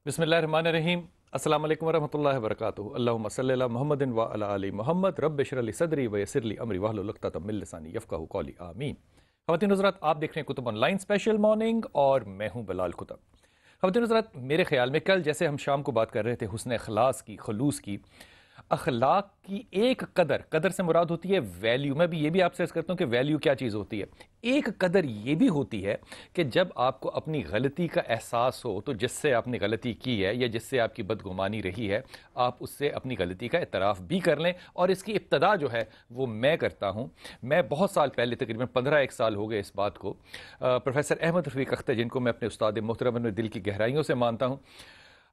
بسم اللہ الرحمن الرحیم۔ السلام علیکم ورحمۃ اللہ وبرکاتہ۔ اللہم صلی علی محمد وعلی آل محمد رب اشرح لی صدری ویسر لی امری واحلل عقدۃ من لسانی یفقہوا قولی آمین۔ خواتین حضرات، آپ دیکھ رہے ہیں کتب آن لائن اسپیشل مارننگ اور میں ہوں بلال کتب۔ خواتین حضرات، میرے خیال میں کل جیسے ہم شام کو بات کر رہے تھے حسن اخلاص کی، خلوص کی، اخلاق کی ایک قدر سے مراد ہوتی ہے ویلیو۔ میں بھی یہ بھی آپ سے عرض کرتا ہوں کہ ویلیو کیا چیز ہوتی ہے۔ ایک قدر یہ بھی ہوتی ہے کہ جب آپ کو اپنی غلطی کا احساس ہو تو جس سے آپ نے غلطی کی ہے یا جس سے آپ کی بدگمانی رہی ہے، آپ اس سے اپنی غلطی کا اعتراف بھی کر لیں۔ اور اس کی ابتدا جو ہے وہ میں کرتا ہوں۔ میں بہت سال پہلے، تقریباً 15 سال ہو گئے اس بات کو، پروفیسر احمد رفیق اختر، جن کو میں اپنے استاد محترم میں دل کی گہرائیوں سے مانتا ہوں،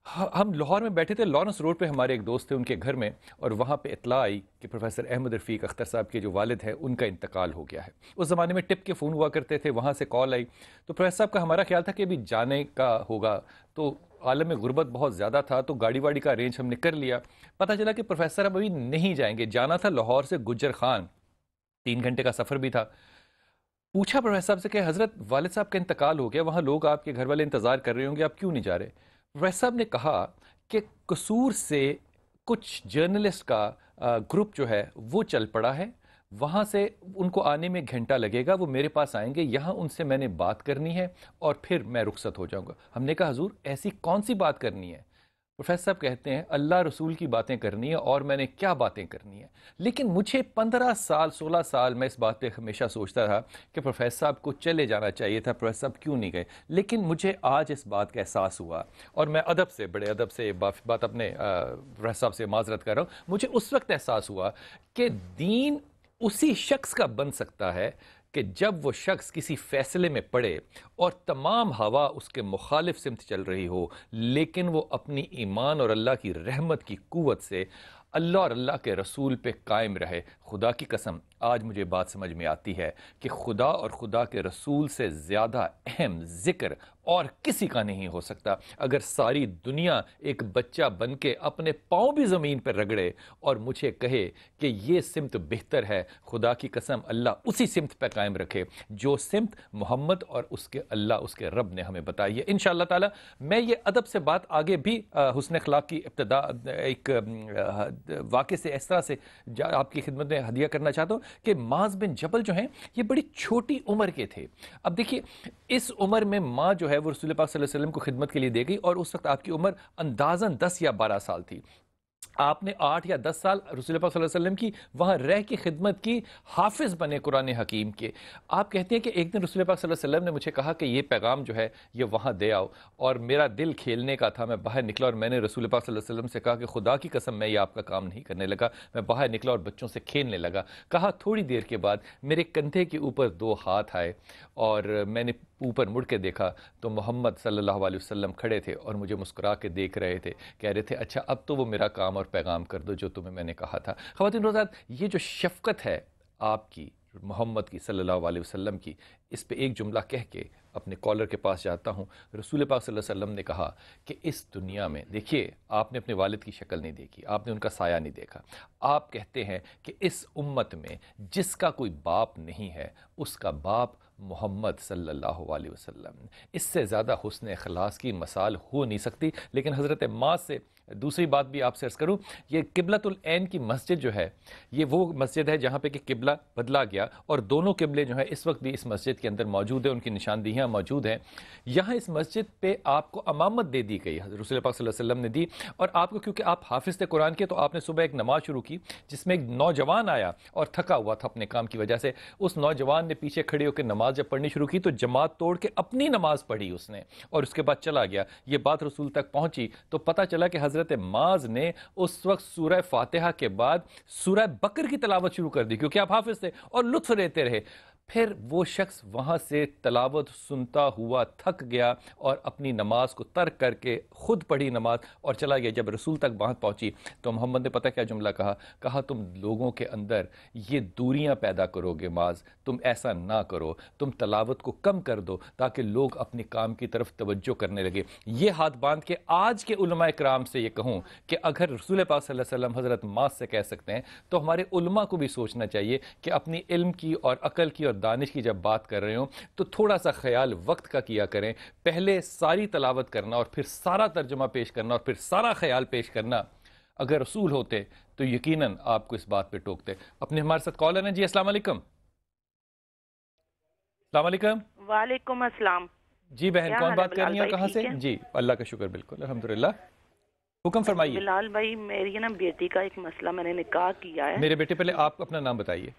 ہم لاہور میں بیٹھے تھے، لارنس روڈ پہ ہمارے ایک دوست تھے، ان کے گھر میں، اور وہاں پہ اطلاع آئی کہ پروفیسر احمد رفیق اختر صاحب کے جو والد ہیں ان کا انتقال ہو گیا ہے۔ اس زمانے میں ٹپ کے فون ہوا کرتے تھے، وہاں سے کال آئی تو پروفیسر صاحب کا ہمارا خیال تھا کہ ابھی جانے کا ہوگا، تو عالم غربت بہت زیادہ تھا تو گاڑی واڑی کا ارینج ہم نے کر لیا۔ پتہ چلا کہ پروفیسر اب ابھی نہیں جائیں گے، جانا تھا لاہور سے گجر خان، 3 گھنٹے کا سفر بھی تھا۔ پوچھا پروفیسر صاحب سے کہ حضرت والد صاحب کا انتقال ہو گیا، وہاں لوگ آپ کے گھر والے انتظار کر رہے ہوں گے، آپ کیوں نہیں جا رہے؟ پروفیسر صاحب نے کہا کہ قصور سے کچھ جرنلسٹ کا گروپ جو ہے وہ چل پڑا ہے، وہاں سے ان کو آنے میں گھنٹہ لگے گا، وہ میرے پاس آئیں گے، یہاں ان سے میں نے بات کرنی ہے اور پھر میں رخصت ہو جاؤں گا۔ ہم نے کہا حضور ایسی کون سی بات کرنی ہے؟ پروفیسر صاحب کہتے ہیں اللہ رسول کی باتیں کرنی ہے، اور میں نے کیا باتیں کرنی ہیں؟ لیکن مجھے 15 سال 16 سال میں اس بات پہ ہمیشہ سوچتا رہا کہ پروفیسر صاحب کو چلے جانا چاہیے تھا، پروفیسر صاحب کیوں نہیں گئے؟ لیکن مجھے آج اس بات کا احساس ہوا، اور میں ادب سے، بڑے ادب سے بات اپنے پروفیسر صاحب سے معذرت کر رہا ہوں، مجھے اس وقت احساس ہوا کہ دین اسی شخص کا بن سکتا ہے کہ جب وہ شخص کسی فیصلے میں پڑے اور تمام ہوا اس کے مخالف سمت چل رہی ہو، لیکن وہ اپنی ایمان اور اللہ کی رحمت کی قوت سے اللہ اور اللہ کے رسول پہ قائم رہے۔ خدا کی قسم آج مجھے بات سمجھ میں آتی ہے کہ خدا اور خدا کے رسول سے زیادہ اہم ذکر اور کسی کا نہیں ہو سکتا۔ اگر ساری دنیا ایک بچہ بن کے اپنے پاؤں بھی زمین پر رگڑے اور مجھے کہے کہ یہ سمت بہتر ہے، خدا کی قسم اللہ اسی سمت پہ قائم رکھے جو سمت محمد اور اس کے اللہ، اس کے رب نے ہمیں بتائی ہے۔ انشاءاللہ تعالی میں یہ ادب سے بات آگے بھی حسن اخلاق کی ابتدا ایک واقعے سے اس طرح سے آپ کی خدمت میں ہدیہ کرنا چاہتا ہوں کہ معاذ بن جبل جو ہیں یہ بڑی چھوٹی عمر کے تھے۔ اب دیکھیے اس عمر میں ماں جو ہے وہ رسول پاک صلی اللہ علیہ وسلم کو خدمت کے لیے دے گئی، اور اس وقت آپ کی عمر اندازاً 10 یا 12 سال تھی۔ آپ نے 8 یا 10 سال رسول پاک صلی اللہ علیہ وسلم کی وہاں رہ کے خدمت کی، حافظ بنے قرآن حکیم کے۔ آپ کہتے ہیں کہ ایک دن رسول پاک صلی اللہ علیہ وسلم نے مجھے کہا کہ یہ پیغام جو ہے یہ وہاں دے آؤ، اور میرا دل کھیلنے کا تھا، میں باہر نکلا اور میں نے رسول پاک صلی اللہ علیہ وسلم سے کہا کہ خدا کی قسم میں یہ آپ کا کام نہیں کرنے لگا۔ میں باہر نکلا اور بچوں سے کھیلنے لگا۔ کہا تھوڑی دیر کے بعد میرے کندھے کے اوپر 2 ہاتھ آئے اور میں نے اوپر مڑ کے دیکھا تو محمد صلی اللہ علیہ وسلم کھڑے تھے اور مجھے مسکرا کے دیکھ رہے تھے، کہہ رہے تھے اچھا اب تو وہ میرا کام اور پیغام کر دو جو تمہیں میں نے کہا تھا۔ خواتین حضرات، یہ جو شفقت ہے آپ کی، محمد کی صلی اللہ علیہ وسلم کی، اس پہ ایک جملہ کہہ کے اپنے کالر کے پاس جاتا ہوں۔ رسول پاک صلی اللہ علیہ وسلم نے کہا کہ اس دنیا میں، دیکھیے آپ نے اپنے والد کی شکل نہیں دیکھی، آپ نے ان کا سایہ نہیں دیکھا، آپ کہتے ہیں کہ اس امت میں جس کا کوئی باپ نہیں ہے اس کا باپ محمد صلی اللہ علیہ وسلم۔ اس سے زیادہ حسن اخلاص کی مثال ہو نہیں سکتی۔ لیکن حضرت معاذ سے دوسری بات بھی آپ سے عرض کروں، یہ قبلۃ العین کی مسجد جو ہے یہ وہ مسجد ہے جہاں پہ کہ قبلہ بدلا گیا، اور دونوں قبلے جو ہیں اس وقت بھی اس مسجد کے اندر موجود ہیں، ان کی نشاندہیاں موجود ہیں۔ یہاں اس مسجد پہ آپ کو امامت دے دی گئی، حضرت رسول پاک صلی اللہ علیہ وسلم نے دی، اور آپ کو کیونکہ آپ حافظ تھے قرآن کے تو آپ نے صبح ایک نماز شروع کی جس میں ایک نوجوان آیا اور تھکا ہوا تھا اپنے کام کی وجہ سے۔ اس نوجوان نے پیچھے کھڑے ہو کے نماز جب پڑھنی شروع کی تو جماعت توڑ کے اپنی نماز پڑھی اس نے، اور اس کے بعد چلا گیا۔ یہ بات رسول تک پہنچی تو پتہ چلا کہ حضرت معاذ نے اس وقت سورہ فاتحہ کے بعد سورہ بقر کی تلاوت شروع کر دی، کیونکہ آپ حافظ تھے، اور لطف لیتے رہے۔ پھر وہ شخص وہاں سے تلاوت سنتا ہوا تھک گیا اور اپنی نماز کو ترک کر کے خود پڑھی نماز اور چلا گیا۔ جب رسول تک بات پہنچی تو محمد نے پتہ کیا جملہ کہا تم لوگوں کے اندر یہ دوریاں پیدا کرو گے معاذ، تم ایسا نہ کرو، تم تلاوت کو کم کر دو تاکہ لوگ اپنے کام کی طرف توجہ کرنے لگے۔ یہ ہاتھ باندھ کے آج کے علماء کرام سے یہ کہوں کہ اگر رسول پاک صلی اللہ علیہ وسلم حضرت معاذ سے کہہ سکتے ہیں تو ہمارے علماء کو بھی سوچنا چاہیے کہ اپنی علم کی اور عقل کی اور دانش کی جب بات کر رہے ہوں تو تھوڑا سا خیال وقت کا کیا کریں. پہلے ساری تلاوت کرنا اور پھر سارا ترجمہ پیش کرنا اور پھر سارا خیال پیش کرنا اگر رسول ہوتے تو یقیناً آپ کو اس بات پہ ٹوکتے. اپنے ہمارے ساتھ کالر ہیں جی. السلام علیکم. السلام علیکم. وعلیکم السلام. جی بہن کون بات کر رہی ہیں کہاں سے؟ جی اللہ کا شکر بالکل الحمدللہ. حکم فرمائیے. بلال بھائی میری نا بیٹی کا ایک مسئلہ, میں نے نکاح کیا ہے. میرے بیٹے پہلے آپ اپنا نام بتائیے.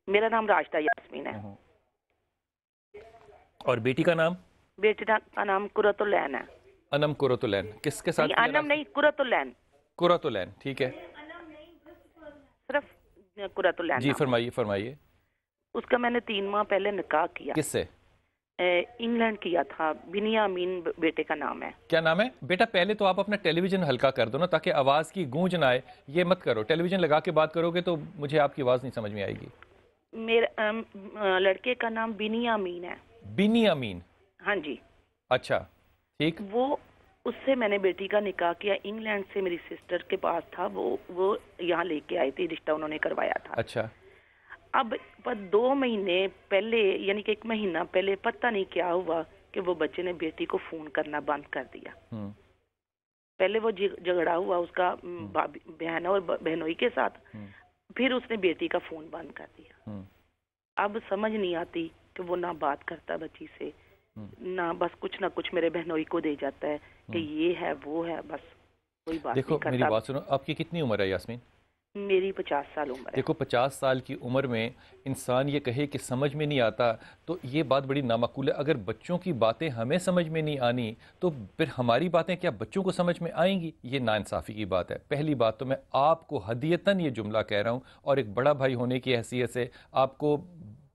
میرا نام راشدہ یاسمین ہے. اور بیٹی کا نام؟ بیٹی کا نام قرۃ العین ہے. انم قرۃ العین. کس کے ساتھ؟ انم نہیں, قرۃ العین. قرۃ العین ٹھیک ہے. صرف قرۃ العین. جی فرمائیے فرمائیے. اس کا میں نے 3 ماہ پہلے نکاح کیا. کس سے؟ انگلینڈ کیا تھا. بنیامین بیٹے کا نام ہے. کیا نام ہے بیٹا؟ پہلے تو آپ اپنا ٹیلی ویژن ہلکا کر دو نا تاکہ آواز کی گونج نہ آئے. یہ مت کرو, ٹیلی ویژن لگا کے بات کرو گے تو مجھے آپ کی آواز نہیں سمجھ میں آئے گی. میرے لڑکے کا نام بنیامین ہے. بنیامین. ہاں جی. اچھا ٹھیک. وہ اس سے میں نے بیٹی کا نکاح کیا. انگلینڈ سے میری سسٹر کے پاس تھا, وہ یہاں لے کے آئی تھی, رشتہ انہوں نے کروایا تھا. اچھا. اب 2 مہینے پہلے یعنی کہ 1 مہینہ پہلے پتہ نہیں کیا ہوا کہ وہ بچے نے بیٹی کو فون کرنا بند کر دیا. پہلے وہ جھگڑا ہوا اس کا بہن اور بہنوئی کے ساتھ, پھر اس نے بیٹی کا فون بند کر دیا. اب سمجھ نہیں آتی کہ وہ نہ بات کرتا بچی سے, نہ بس کچھ نہ کچھ میرے بہنوئی کو دے جاتا ہے کہ یہ ہے وہ ہے, بس کوئی بات نہیں کرتا. میری بات سنو, آپ کی کتنی عمر ہے یاسمین؟ میری 50 سال عمر ہے. دیکھو 50 سال کی عمر میں انسان یہ کہے کہ سمجھ میں نہیں آتا تو یہ بات بڑی نامعقول ہے. اگر بچوں کی باتیں ہمیں سمجھ میں نہیں آنی تو پھر ہماری باتیں کیا بچوں کو سمجھ میں آئیں گی؟ یہ ناانصافی کی بات ہے. پہلی بات تو میں آپ کو ہدیتاً یہ جملہ کہہ رہا ہوں اور ایک بڑا بھائی ہونے کی حیثیت سے آپ کو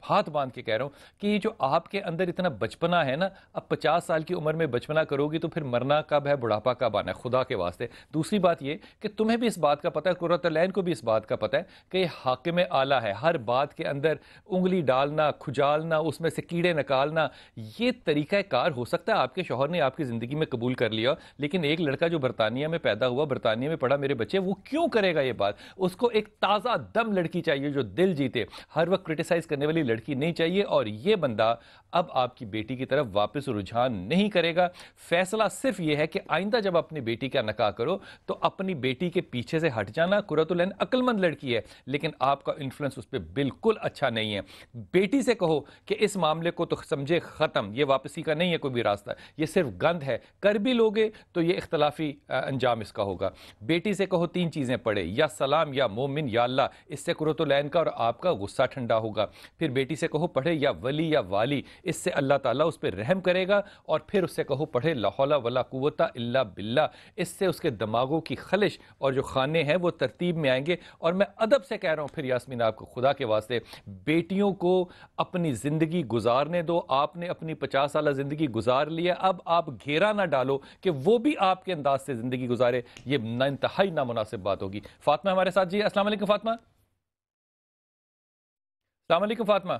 ہاتھ باندھ کے کہہ رہا ہوں کہ یہ جو آپ کے اندر اتنا بچپنا ہے نا, اب 50 سال کی عمر میں بچپنا کرو گی تو پھر مرنا کب ہے, بڑھاپا کب آنا ہے, خدا کے واسطے. دوسری بات یہ کہ تمہیں بھی اس بات کا پتہ ہے, قرۃ العین کو بھی اس بات کا پتہ ہے کہ یہ حاکم اعلیٰ ہے. ہر بات کے اندر انگلی ڈالنا, کھجالنا, اس میں سے کیڑے نکالنا, یہ طریقہ کار ہو سکتا ہے آپ کے شوہر نے آپ کی زندگی میں قبول کر لیا, لیکن ایک لڑکا جو برطانیہ میں پیدا ہوا, برطانیہ میں پڑھا, میرے بچے, وہ کیوں کرے گا یہ بات؟ اس کو ایک تازہ دم لڑکی چاہیے جو دل جیتے, ہر وقت کرٹیسائز کرنے والی لڑکی نہیں چاہیے. اور یہ بندہ اب آپ کی بیٹی کی طرف واپس رجحان نہیں کرے گا. فیصلہ صرف یہ ہے کہ آئندہ جب اپنی بیٹی کا نکاح کرو تو اپنی بیٹی کے پیچھے سے ہٹ جانا. قرۃ العین عقل مند لڑکی ہے لیکن آپ کا انفلوئنس اس پہ بالکل اچھا نہیں ہے. بیٹی سے کہو کہ اس معاملے کو تو سمجھے ختم, یہ واپسی کا نہیں ہے کوئی بھی راستہ, یہ صرف گند ہے. کر بھی لوگے تو یہ اختلافی انجام اس کا ہوگا. بیٹی سے کہو 3 چیزیں پڑھے, یا سلام, یا مومن, یا اللہ. اس سے قرۃ العین کا اور آپ کا غصہ ٹھنڈا ہوگا. پھر بیٹی سے کہو پڑھے یا ولی یا والی, اس سے اللہ تعالیٰ اس پہ رحم کرے گا. اور پھر اس سے کہو پڑھے لا حول ولا قوت الا باللہ, اس سے اس کے دماغوں کی خلش اور جو خانے ہیں وہ ترتیب میں آئیں گے. اور میں ادب سے کہہ رہا ہوں پھر یاسمین آپ کو, خدا کے واسطے بیٹیوں کو اپنی زندگی گزارنے دو. آپ نے اپنی 50 سالہ زندگی گزار لیا, اب آپ گھیرا نہ ڈالو کہ وہ بھی آپ کے انداز سے زندگی گزارے, یہ انتہائی نامناسب بات ہوگی. فاطمہ ہمارے ساتھ جی. السلام علیکم فاطمہ. السلام علیکم فاطمہ.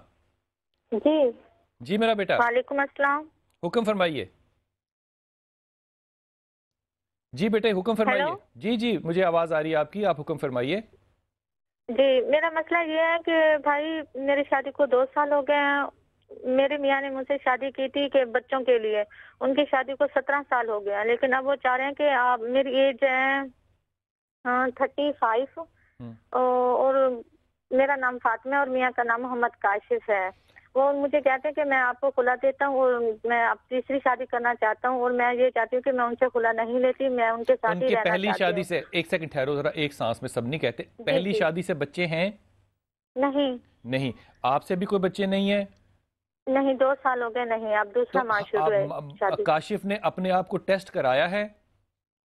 جی جی میرا بیٹا. وعلیکم السلام. حکم فرمائیے. جی بیٹے حکم فرمائیے. جی جی مجھے آواز آ رہی ہے آپ کی, آپ حکم فرمائیے. جی میرا مسئلہ یہ ہے کہ بھائی میری شادی کو 2 سال ہو گئے ہیں. میرے میاں نے مجھ سے شادی کی تھی کہ بچوں کے لیے, ان کی شادی کو 17 سال ہو گیا, لیکن اب وہ چاہ رہے ہیں کہ آپ, میری ایج ہے 35 اور میرا نام فاطمہ اور میاں کا نام محمد کاشف ہے. وہ مجھے کہتے ہیں کہ میں آپ کو خلا دیتا ہوں اور میں اب تیسری شادی کرنا چاہتا ہوں, اور میں یہ چاہتی ہوں کہ میں ان سے خلا نہیں لیتی, میں ان کے ساتھ ہی رہنا چاہتی ہوں. پہلی شادی سے, ایک سیکنڈ ٹھہرو ذرا, ایک سانس میں سب نہیں کہتے. پہلی شادی سے بچے ہیں؟ نہیں. نہیں. آپ سے بھی کوئی بچے نہیں ہیں؟ نہیں, 2 سال ہو گئے. نہیں, اب دوسرا ماہ شروع ہے. کاشف نے اپنے آپ کو ٹیسٹ کرایا ہے؟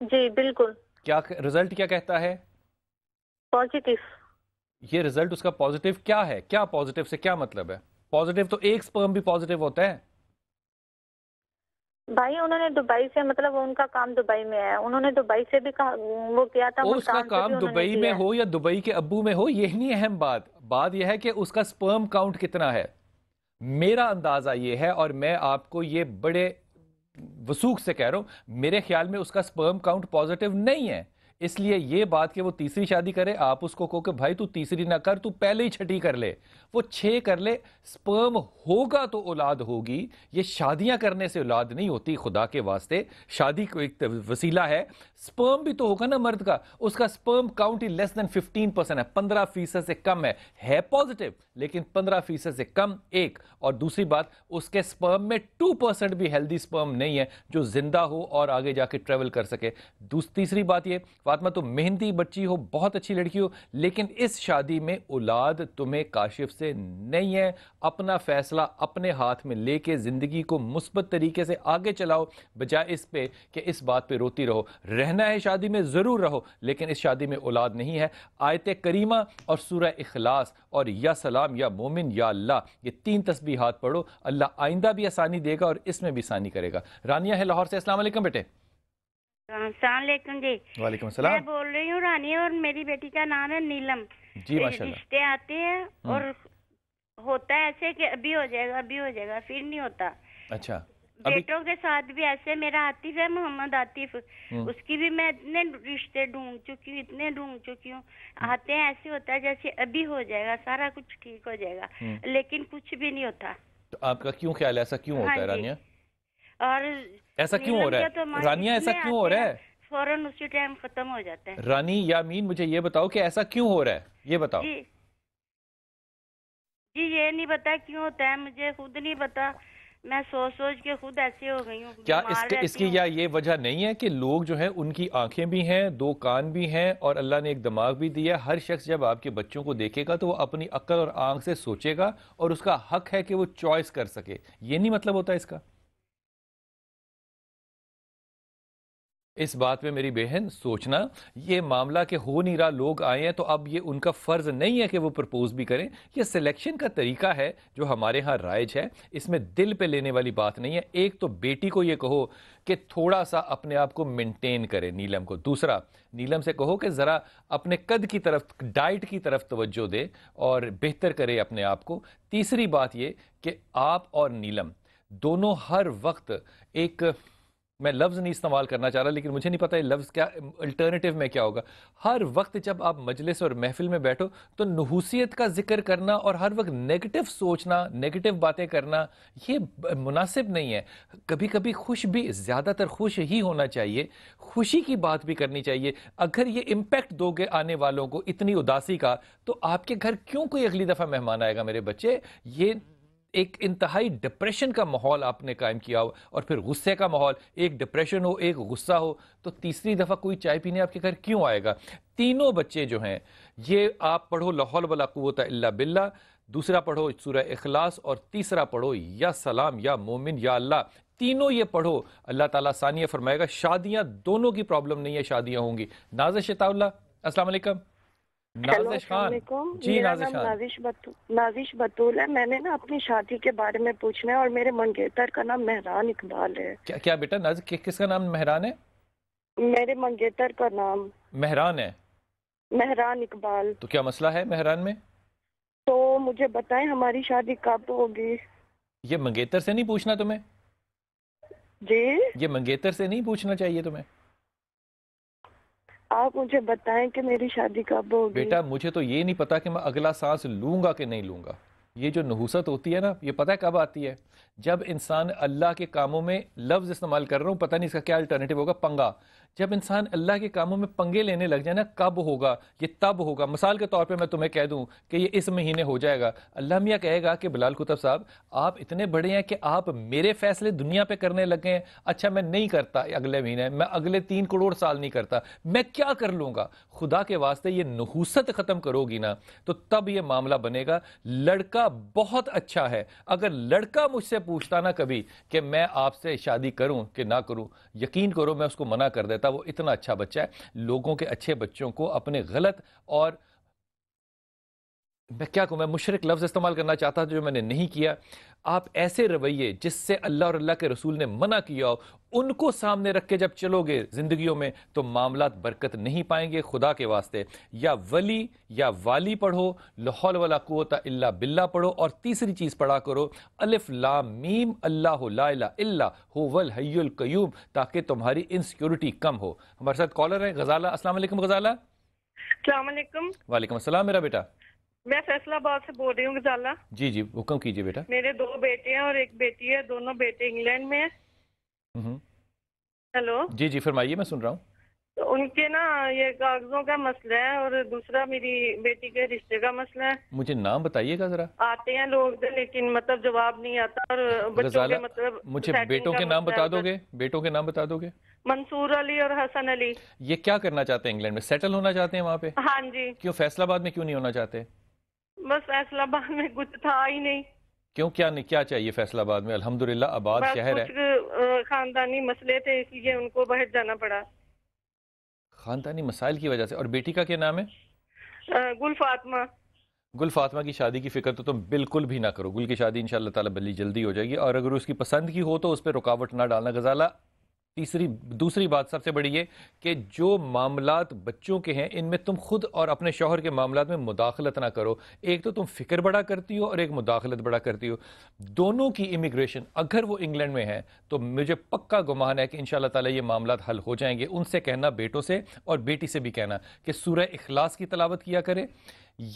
جی بالکل. کیا رزلٹ کیا کہتا ہے؟ پازیٹیو. یہ رزلٹ اس کا پازیٹیو کیا ہے؟ کیا پازیٹیو سے کیا مطلب ہے؟ پازیٹیو تو ایک سپرم بھی پازیٹیو ہوتا ہے بھائی. انہوں نے دبئی سے, مطلب ان کا کام دبئی میں ہے, انہوں نے دبئی سے بھی وہ کیا تھا. اس کا کام دبئی میں ہو یا دبئی کے ابو میں ہو, یہ نہیں اہم بات. بات یہ ہے کہ اس کا سپرم کاؤنٹ کتنا ہے. میرا اندازہ یہ ہے, اور میں آپ کو یہ بڑے وثوق سے کہہ رہا ہوں, میرے خیال میں اس کا سپرم کاؤنٹ پازیٹیو نہیں ہے. اس لیے یہ بات کہ وہ تیسری شادی کرے، آپ اس کو کہو کہ بھائی تو تیسری نہ کر، تو پہلے ہی چھٹی کر لے، وہ 6 کر لے، سپرم ہوگا تو اولاد ہوگی۔ یہ شادیاں کرنے سے اولاد نہیں ہوتی، خدا کے واسطے شادی کو ایک وسیلہ ہے، سپرم بھی تو ہوگا نا مرد کا، اس کا سپرم کاؤنٹ ہی لیس دین 15% ہے، 15% سے کم ہے پازیٹیو لیکن 15% سے کم ایک، اور دوسری بات اس کے سپرم میں 2% بھی ہیلدی سپرم نہیں ہے جو زندہ ہو اور آگے جا کے ٹریول کر سکے۔ تیسری بات یہ، فاطمہ تو محنتی بچی ہو، بہت اچھی لڑکی ہو، لیکن اس شادی میں اولاد تمہیں کاشف سے نہیں ہے۔ اپنا فیصلہ اپنے ہاتھ میں لے کے زندگی کو مثبت طریقے سے آگے چلاؤ، بجائے اس پہ کہ اس بات پہ روتی رہو۔ رہنا ہے شادی میں ضرور رہو، لیکن اس شادی میں اولاد نہیں ہے۔ آیت کریمہ اور سورہ اخلاص اور یا سلام یا مومن یا اللہ، یہ 3 تسبیحات پڑھو، اللہ آئندہ بھی آسانی دے گا اور اس میں بھی آسانی کرے گا۔ رانیہ ہے لاہور سے، السلام علیکم بیٹے۔ السلام علیکم جی۔ وعلیکم میں السلام بول رہی ہوں رانیہ، اور میری بیٹی کا نام ہے نیلم۔ جی ماشاء اللہ۔ رشتے آتے ہیں اور ہوتا ہے ایسے کہ ابھی ہو جائے گا ابھی ہو جائے گا، پھر نہیں ہوتا۔ اچھا، بیٹوں کے ساتھ بھی ایسے، میرا عاطف ہے محمد عاطف، اس کی بھی میں اتنے رشتے ڈھونڈ چکی ہوں، اتنے ڈھونڈ چکی ہوں، آتے ہیں ایسے ہوتا ہے جیسے ابھی ہو جائے گا، سارا کچھ ٹھیک ہو جائے گا، لیکن کچھ بھی نہیں ہوتا۔ تو آپ کا کیوں خیال ہے ایسا کیوں ہوتا ہے رانیہ؟ اور ایسا کیوں ہو رہا ہے رانیہ، ایسا کیوں ہو رہا ہے؟ فوراً اسی ٹائم ختم ہو جاتا ہے۔ رانی یا مین مجھے یہ بتاؤ کہ ایسا کیوں ہو رہا ہے، یہ بتاؤ۔ جی یہ نہیں پتا کیوں ہوتا ہے، مجھے خود نہیں پتا، میں سوچ سوچ کے خود ایسے ہو گئی ہوں۔ کیا اس کی یا یہ وجہ نہیں ہے کہ لوگ جو ہیں ان کی آنکھیں بھی ہیں، 2 کان بھی ہیں، اور اللہ نے ایک دماغ بھی دیا ہے؟ ہر شخص جب آپ کے بچوں کو دیکھے گا تو وہ اپنی عقل اور آنکھ سے سوچے گا، اور اس کا حق ہے کہ وہ چوائس کر سکے، یہ نہیں مطلب ہوتا اس کا؟ اس بات پہ میری بہن سوچنا، یہ معاملہ کہ ہو نہیں رہا، لوگ آئے ہیں تو اب یہ ان کا فرض نہیں ہے کہ وہ پرپوز بھی کریں، یہ سلیکشن کا طریقہ ہے جو ہمارے ہاں رائج ہے، اس میں دل پہ لینے والی بات نہیں ہے۔ ایک تو بیٹی کو یہ کہو کہ تھوڑا سا اپنے آپ کو مینٹین کرے نیلم کو، دوسرا نیلم سے کہو کہ ذرا اپنے قد کی طرف، ڈائٹ کی طرف توجہ دے اور بہتر کرے اپنے آپ کو۔ تیسری بات یہ کہ آپ اور نیلم دونوں ہر وقت ایک، میں لفظ نہیں استعمال کرنا چاہ رہا لیکن مجھے نہیں پتا یہ لفظ کیا الٹرنیٹیو میں کیا ہوگا، ہر وقت جب آپ مجلس اور محفل میں بیٹھو تو نحوسیت کا ذکر کرنا اور ہر وقت نیگیٹو سوچنا، نیگیٹو باتیں کرنا، یہ مناسب نہیں ہے۔ کبھی کبھی خوش بھی، زیادہ تر خوش ہی ہونا چاہیے، خوشی کی بات بھی کرنی چاہیے۔ اگر یہ امپیکٹ دو گے آنے والوں کو اتنی اداسی کا، تو آپ کے گھر کیوں کوئی اگلی دفعہ مہمان آئے گا میرے بچے؟ یہ ایک انتہائی ڈپریشن کا ماحول آپ نے قائم کیا ہو، اور پھر غصے کا ماحول، ایک ڈپریشن ہو ایک غصہ ہو، تو تیسری دفعہ کوئی چائے پینے آپ کے گھر کیوں آئے گا؟ تینوں بچے جو ہیں یہ آپ پڑھو لا حول ولا قوت الا باللہ، دوسرا پڑھو سورہ اخلاص، اور تیسرا پڑھو یا سلام یا مومن یا اللہ، تینوں یہ پڑھو، اللہ تعالیٰ ثانیہ فرمائے گا۔ شادیاں دونوں کی پرابلم نہیں ہے، شادیاں ہوں گی۔ نازش شتاء اللہ، السلام علیکم۔ نازش خان، جی نازش خان۔ نازش بطول ہے، میں نے نا اپنی شادی کے بارے میں پوچھنا ہے، اور میرے منگیتر کا نام مہران اقبال ہے۔ کیا بیٹا نازش، کس کا نام مہران ہے؟ میرے منگیتر کا نام مہران ہے۔ مہران اقبال۔ تو کیا مسئلہ ہے مہران میں؟ تو مجھے بتائیں ہماری شادی کب ہوگی؟ یہ منگیتر سے نہیں پوچھنا تمہیں؟ جی یہ منگیتر سے نہیں پوچھنا چاہیے تمہیں؟ آپ مجھے بتائیں کہ میری شادی کب ہوگی؟ بیٹا مجھے تو یہ نہیں پتا کہ میں اگلا سانس لوں گا کہ نہیں لوں گا۔ یہ جو نحوست ہوتی ہے نا، یہ پتہ ہے کب آتی ہے؟ جب انسان اللہ کے کاموں میں، لفظ استعمال کر رہا ہوں پتہ نہیں اس کا کیا الٹرنیٹیو ہوگا، پنگا، جب انسان اللہ کے کاموں میں پنگے لینے لگ جائے نا، کب ہوگا؟ یہ تب ہوگا۔ مثال کے طور پہ میں تمہیں کہہ دوں کہ یہ اس مہینے ہو جائے گا، اللہ میاں کہے گا کہ بلال کتب صاحب آپ اتنے بڑے ہیں کہ آپ میرے فیصلے دنیا پہ کرنے لگے ہیں، اچھا میں نہیں کرتا اگلے مہینے، میں اگلے 3 کروڑ سال نہیں کرتا، میں کیا کر لوں گا؟ خدا کے واسطے یہ نحوست ختم کرو گی نا تو تب یہ معاملہ بنے گا۔ لڑکا بہت اچھا ہے، اگر لڑکا مجھ سے پوچھتا نا کبھی کہ میں آپ سے شادی کروں کہ نہ کروں، یقین کرو میں اس کو منع کر دیتا، وہ اتنا اچھا بچہ ہے۔ لوگوں کے اچھے بچوں کو اپنے غلط اور میں کیا کہوں، میں مشرک لفظ استعمال کرنا چاہتا تھا جو میں نے نہیں کیا. آپ ایسے رویے جس سے اللہ اور اللہ کے رسول نے منع کیا ہو ان کو سامنے رکھ کے جب چلو گے زندگیوں میں تو معاملات برکت نہیں پائیں گے. خدا کے واسطے یا ولی یا والی پڑھو، لا حول ولا قوت الا باللہ پڑھو، اور تیسری چیز پڑھا کرو الف لام میم اللہ لا الہ الا هو الحی القیوم، تاکہ تمہاری انسیکیورٹی کم ہو. ہمارے ساتھ کالر ہیں غزالہ. السلام علیکم غزالہ. السلام علیکم. وعلیکم السلام میرا بیٹا. میں فیصلہ آباد سے بول رہی ہوں غزالہ. جی جی حکم کیجیے بیٹا. میرے 2 بیٹے ہیں اور 1 بیٹی ہے، دونوں بیٹے انگلینڈ میں ہیں. ہیلو جی جی فرمائیے، میں سن رہا ہوں. تو ان کے نا یہ کاغذوں کا مسئلہ ہے اور دوسرا میری بیٹی کے رشتے کا مسئلہ ہے. مجھے نام بتائیے گا ذرا. آتے ہیں لوگ لیکن مطلب جواب نہیں آتا، اور بچوں غزالہ کے مطلب مجھے setting بیٹوں کا کے نام مسئلہ بتا ہے دو گے؟ بیٹوں کے نام بتا دو گے؟ منصور علی اور حسن علی. یہ کیا کرنا چاہتے ہیں انگلینڈ میں؟ سیٹل ہونا چاہتے ہیں وہاں پہ؟ ہاں جی. کیوں فیصلہ آباد میں کیوں نہیں ہونا چاہتے؟ بس فیصلہ آباد میں کچھ تھا ہی نہیں. کیوں، کیا نہیں، کیا چاہیے فیصلہ آباد میں؟ الحمدللہ آباد بس شہر ہے. کچھ خاندانی مسئلے تھے اس لیے ان کو باہر جانا پڑا. خاندانی مسائل کی وجہ سے. اور بیٹی کا کیا نام ہے؟ گل فاطمہ. گل فاطمہ کی شادی کی فکر تو تم بالکل بھی نہ کرو. گل کی شادی انشاءاللہ تعالی بلی جلدی ہو جائے گی، اور اگر اس کی پسند کی ہو تو اس پہ رکاوٹ نہ ڈالنا. غزالہ دوسری بات سب سے بڑی یہ کہ جو معاملات بچوں کے ہیں ان میں تم خود اور اپنے شوہر کے معاملات میں مداخلت نہ کرو. ایک تو تم فکر بڑا کرتی ہو اور ایک مداخلت بڑا کرتی ہو. دونوں کی امیگریشن اگر وہ انگلینڈ میں ہے تو مجھے پکا گمان ہے کہ انشاءاللہ تعالی یہ معاملات حل ہو جائیں گے. ان سے کہنا، بیٹوں سے اور بیٹی سے بھی کہنا کہ سورہ اخلاص کی تلاوت کیا کرے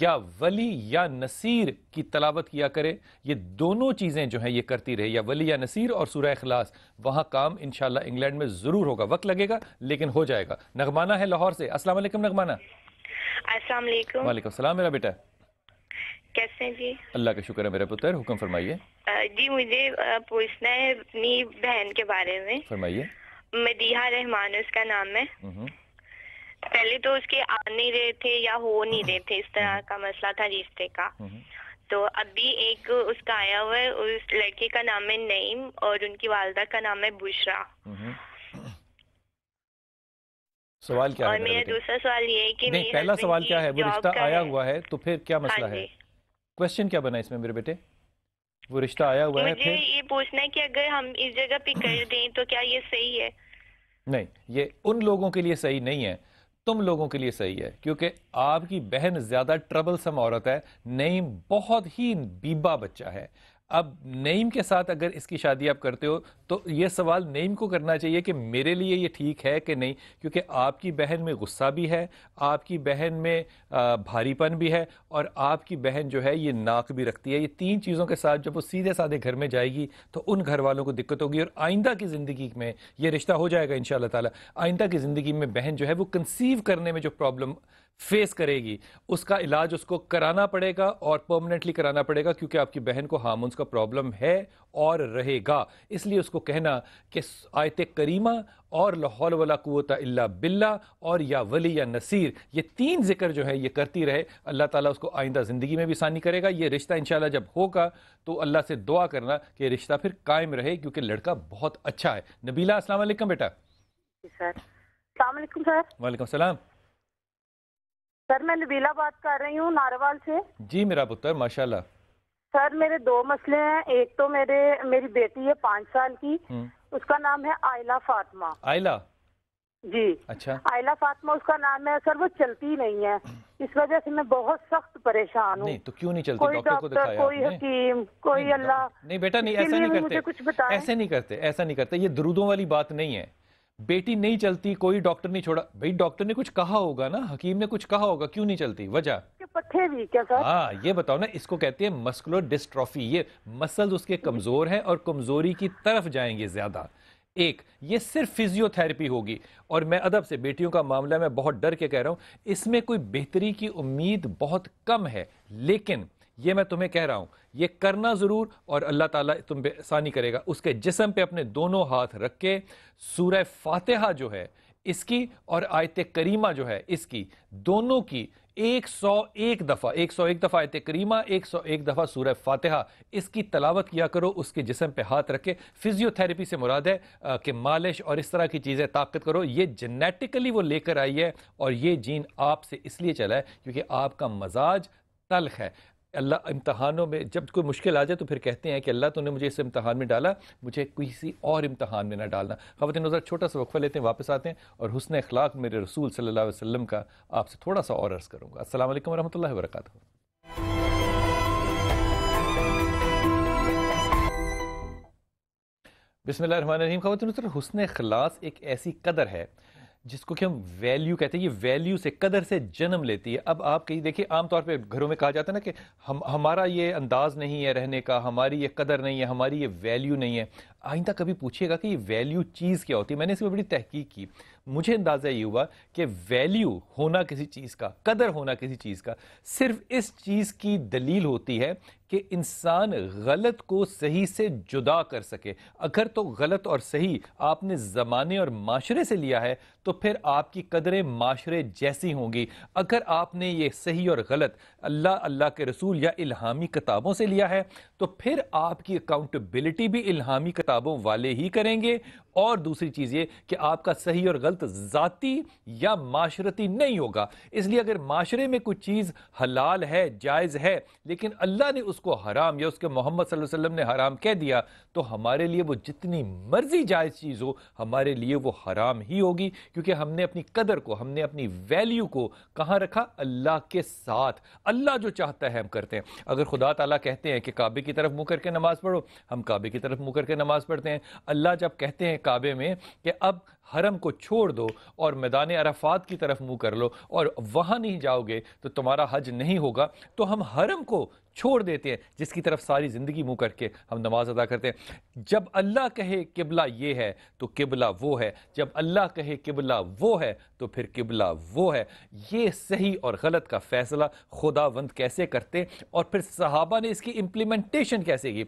یا ولی یا نصیر کی تلاوت کیا کرے. یہ دونوں چیزیں جو ہیں یہ کرتی رہے، یا ولی یا نصیر اور سورہ اخلاص. وہاں کام انشاءاللہ انگلینڈ میں ضرور ہوگا. وقت لگے گا لیکن ہو جائے گا. نغمانہ ہے لاہور سے. السلام علیکم نغمانہ. السلام علیکم. وعلیکم السلام میرا بیٹا. کیسے ہیں جی؟ اللہ کا شکر ہے میرا پتر. حکم فرمائیے. جی مجھے پوچھنا ہے اپنی بہن کے بارے میں. فرمائیے. مدیحہ رحمان اس کا نام ہے. پہلے تو اس کے آ نہیں رہے تھے یا ہو نہیں رہے تھے، اس طرح کا مسئلہ تھا رشتے کا. تو ابھی ایک اس کا آیا ہوا ہے. اس لڑکے کا نام ہے نعیم اور ان کی والدہ کا نام ہے بشرا. سوال کیا ہے؟ اور میرا دوسرا سوال یہ ہے کہ نہیں، پہلا سوال کیا ہے؟ وہ رشتہ آیا ہوا ہے تو پھر کیا مسئلہ ہے؟ کوشچن کیا بنا اس میں میرے بیٹے؟ وہ رشتہ آیا ہوا ہے. مجھے یہ پوچھنا ہے کہ اگر ہم اس جگہ پہ کر دیں تو کیا یہ صحیح ہے؟ نہیں، یہ ان لوگوں کے لیے صحیح نہیں ہے، تم لوگوں کے لیے صحیح ہے، کیونکہ آپ کی بہن زیادہ ٹربل سم عورت ہے. نعیم بہت ہی بیبا بچہ ہے. اب نعیم کے ساتھ اگر اس کی شادی آپ کرتے ہو تو یہ سوال نعیم کو کرنا چاہیے کہ میرے لیے یہ ٹھیک ہے کہ نہیں، کیونکہ آپ کی بہن میں غصہ بھی ہے، آپ کی بہن میں بھاری پن بھی ہے، اور آپ کی بہن جو ہے یہ ناک بھی رکھتی ہے. یہ 3 چیزوں کے ساتھ جب وہ سیدھے سادھے گھر میں جائے گی تو ان گھر والوں کو دقت ہوگی، اور آئندہ کی زندگی میں یہ رشتہ ہو جائے گا انشاءاللہ تعالی. آئندہ کی زندگی میں بہن جو ہے وہ کنسیو کرنے میں جو پرابلم فیس کرے گی اس کا علاج اس کو کرانا پڑے گا، اور پرمننٹلی کرانا پڑے گا، کیونکہ آپ کی بہن کو ہارمونز کا پرابلم ہے اور رہے گا. اس لیے اس کو کہنا کہ آیت کریمہ اور لا حول ولا قوت الا باللہ اور یا ولی یا نصیر، یہ 3 ذکر جو ہے یہ کرتی رہے. اللہ تعالیٰ اس کو آئندہ زندگی میں بھی آسانی کرے گا. یہ رشتہ انشاءاللہ جب ہوگا تو اللہ سے دعا کرنا کہ یہ رشتہ پھر قائم رہے، کیونکہ لڑکا بہت اچھا ہے. نبیلہ السلام علیکم بیٹا. سر السلام علیکم. سر وعلیکم السلام. سر میں نبیلہ بات کر رہی ہوں ناروال سے. جی میرا پتر ماشاءاللہ. سر میرے 2 مسئلے ہیں. ایک تو میری بیٹی ہے 5 سال کی، اس کا نام ہے آئلہ فاطمہ. آئلہ؟ جی اچھا. آئلہ فاطمہ اس کا نام ہے. سر وہ چلتی نہیں ہے، اس وجہ سے میں بہت سخت پریشان ہوں. نہیں تو کیوں نہیں چلتی؟ کوئی ڈاکٹر کو ڈاکٹر، دکھایا کوئی حکیم، کوئی اللہ. نہیں بیٹا نہیں، ایسا نہیں کرتے، کچھ بتائیں. ایسے نہیں کرتے، ایسا نہیں کرتے. یہ درودوں والی بات نہیں ہے. بیٹی نہیں چلتی، کوئی ڈاکٹر نہیں چھوڑا. بھائی ڈاکٹر نے کچھ کہا ہوگا نا، حکیم نے کچھ کہا ہوگا، کیوں نہیں چلتی؟ وجہ پٹھے بھی کیا سر؟ ہاں یہ بتاؤ نا. اس کو کہتے ہیں مسکولر ڈسٹروفی. یہ مسلز اس کے کمزور ہیں اور کمزوری کی طرف جائیں گے زیادہ. ایک یہ صرف فزیو تھراپی ہوگی، اور میں ادب سے بیٹیوں کا معاملہ میں بہت ڈر کے کہہ رہا ہوں، اس میں کوئی بہتری کی امید بہت کم ہے. لیکن یہ میں تمہیں کہہ رہا ہوں یہ کرنا ضرور، اور اللہ تعالیٰ تم پہ آسانی کرے گا. اس کے جسم پہ اپنے دونوں ہاتھ رکھ کے سورہ فاتحہ جو ہے اس کی اور آیت کریمہ جو ہے اس کی، دونوں کی 101 دفعہ آیت کریمہ، 101 دفعہ سورہ فاتحہ، اس کی تلاوت کیا کرو. اس کے جسم پہ ہاتھ رکھے. فزیو تھراپی سے مراد ہے کہ مالش اور اس طرح کی چیزیں طاقت کرو. یہ جینیٹیکلی وہ لے کر آئی ہے، اور یہ جین آپ سے اس لیے چلا ہے کیونکہ آپ کا مزاج تلخ ہے. اللہ امتحانوں میں جب کوئی مشکل آ جائے تو پھر کہتے ہیں کہ اللہ تو نے مجھے اس امتحان میں ڈالا، مجھے کسی اور امتحان میں نہ ڈالنا۔ خواتین حضرات چھوٹا سا وقفہ لیتے ہیں، واپس آتے ہیں اور حسن اخلاق میرے رسول صلی اللہ علیہ وسلم کا آپ سے تھوڑا سا اور عرض کروں گا۔ السلام علیکم ورحمۃ اللہ وبرکاتہ۔ بسم اللہ الرحمن الرحیم۔ خواتین حضرات، حسن اخلاص ایک ایسی قدر ہے جس کو کہ ہم ویلیو کہتے ہیں، یہ ویلیو سے، قدر سے جنم لیتی ہے۔ اب آپ کہیں دیکھیں، عام طور پہ گھروں میں کہا جاتا ہے نا کہ ہمارا یہ انداز نہیں ہے رہنے کا، ہماری یہ قدر نہیں ہے، ہماری یہ ویلیو نہیں ہے۔ آئندہ کبھی پوچھیے گا کہ یہ ویلیو چیز کیا ہوتی ہے۔ میں نے اس میں بڑی تحقیق کی، مجھے اندازہ یہ ہوا کہ ویلیو ہونا کسی چیز کا، قدر ہونا کسی چیز کا، صرف اس چیز کی دلیل ہوتی ہے کہ انسان غلط کو صحیح سے جدا کر سکے۔ اگر تو غلط اور صحیح آپ نے زمانے اور معاشرے سے لیا ہے تو پھر آپ کی قدریں معاشرے جیسی ہوں گی۔ اگر آپ نے یہ صحیح اور غلط اللہ کے رسول یا الہامی کتابوں سے لیا ہے تو پھر آپ کی اکاؤنٹیبلٹی بھی الہامی کتابوں والے ہی کریں گے۔ اور دوسری چیز یہ کہ آپ کا صحیح اور غلط ذاتی یا معاشرتی نہیں ہوگا۔ اس لیے اگر معاشرے میں کوئی چیز حلال ہے، جائز ہے، لیکن اللہ نے اس کو حرام یا اس کے محمد صلی اللہ علیہ وسلم نے حرام کہہ دیا تو ہمارے لیے وہ جتنی مرضی جائز چیز ہو ہمارے لیے وہ حرام ہی ہوگی، کیونکہ ہم نے اپنی قدر کو، ہم نے اپنی ویلیو کو کہاں رکھا؟ اللہ کے ساتھ۔ اللہ جو چاہتا ہے ہم کرتے ہیں۔ اگر خدا تعالیٰ کہتے ہیں کہ کعبے کی طرف منہ کر کے نماز پڑھو، ہم کعبے کی طرف منہ کر کے نماز پڑھتے ہیں۔ اللہ جب کہتے ہیں کعبے میں کہ اب حرم کو چھوڑ دو اور میدان عرفات کی طرف منہ کر لو اور وہاں نہیں جاؤ گے تو تمہارا حج نہیں ہوگا، تو ہم حرم کو چھوڑ دیتے ہیں جس کی طرف ساری زندگی منہ کر کے ہم نماز ادا کرتے ہیں۔ جب اللہ کہے قبلہ یہ ہے تو قبلہ وہ ہے، جب اللہ کہے قبلہ وہ ہے تو پھر قبلہ وہ ہے۔ یہ صحیح اور غلط کا فیصلہ خداوند کیسے کرتے اور پھر صحابہ نے اس کی امپلیمنٹیشن کیسے کی؟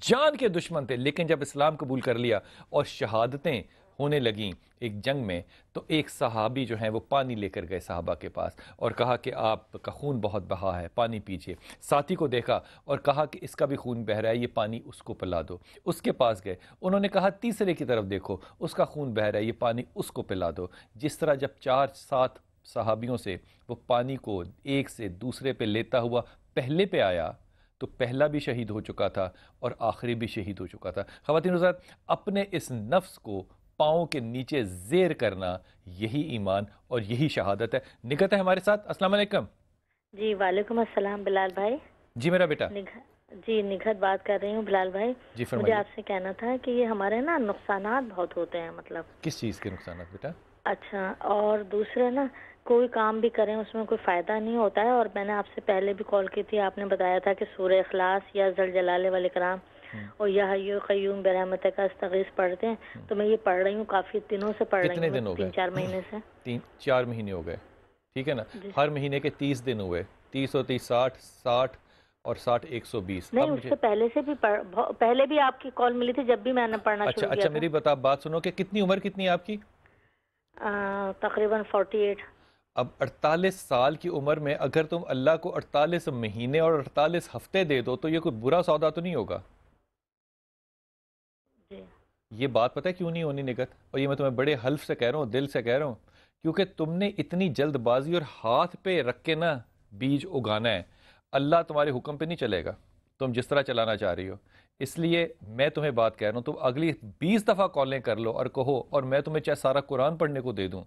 جان کے دشمن تھے، لیکن جب اسلام قبول کر لیا اور شہادتیں ہونے لگیں ایک جنگ میں، تو ایک صحابی جو ہیں وہ پانی لے کر گئے صحابہ کے پاس اور کہا کہ آپ کا خون بہت بہا ہے، پانی پیجئے۔ ساتھی کو دیکھا اور کہا کہ اس کا بھی خون بہہ رہا ہے، یہ پانی اس کو پلا دو۔ اس کے پاس گئے، انہوں نے کہا تیسرے کی طرف دیکھو، اس کا خون بہہ رہا ہے، یہ پانی اس کو پلا دو۔ جس طرح جب 4-7 صحابیوں سے وہ پانی کو ایک سے دوسرے پہ لیتا ہوا پہلے پہ آیا تو پہلا بھی شہید ہو چکا تھا اور آخری بھی شہید ہو چکا تھا۔ خواتین حضرات، اپنے اس نفس کو پاؤں کے نیچے زیر کرنا، یہی ایمان اور یہی شہادت ہے۔ نگہت ہے ہمارے ساتھ۔ السلام علیکم۔ جی وعلیکم السلام بلال بھائی۔ جی میرا بیٹا۔ جی نگہت بات کر رہی ہوں بلال بھائی۔ جی فرمائیے۔ مجھے آپ سے کہنا تھا کہ یہ ہمارے نا نقصانات بہت ہوتے ہیں۔ مطلب کس چیز کے نقصانات بیٹا؟ اچھا، اور دوسرے نا کوئی کام بھی کریں اس میں کوئی فائدہ نہیں ہوتا ہے، اور میں نے آپ سے پہلے بھی کال کی تھی، آپ نے بتایا تھا کہ سورہ اخلاص یا ذل جلال والاکرام اور یا حی قیوم برحمتک استغیث پڑھتے ہیں، تو میں یہ پڑھ رہی ہوں، کافی دنوں سے پڑھ رہی ہوں۔ کتنے دن ہو گئے؟ 3-4 مہینے سے۔ 3-4 مہینے ہو گئے، ٹھیک ہے نا؟ ہر مہینے کے 30 دن ہوئے، 30 اور 30 60 اور 60 120۔ نہیں، اس سے پہلے سے بھی پہلے بھی آپ کی کال ملی تھی جب بھی میں نے پڑھنا شروع کیا۔ اچھا میری بات سنو کہ کتنی عمر کتنی ہے آپ کی؟ تقریباً 48۔ اب 48 سال کی عمر میں اگر تم اللہ کو 48 مہینے اور 48 ہفتے دے دو تو یہ کوئی برا سودا تو نہیں ہوگا؟ یہ بات پتہ ہے کیوں نہیں ہونی نگہت؟ اور یہ میں تمہیں بڑے حلف سے کہہ رہا ہوں، دل سے کہہ رہا ہوں، کیونکہ تم نے اتنی جلد بازی اور ہاتھ پہ رکھ کے نا بیج اگانا ہے۔ اللہ تمہارے حکم پہ نہیں چلے گا، تم جس طرح چلانا چاہ رہی ہو۔ اس لیے میں تمہیں بات کہہ رہا ہوں، تم اگلی 20 دفعہ کالیں کر لو اور کہو اور میں تمہیں چاہے سارا قرآن پڑھنے کو دے دوں،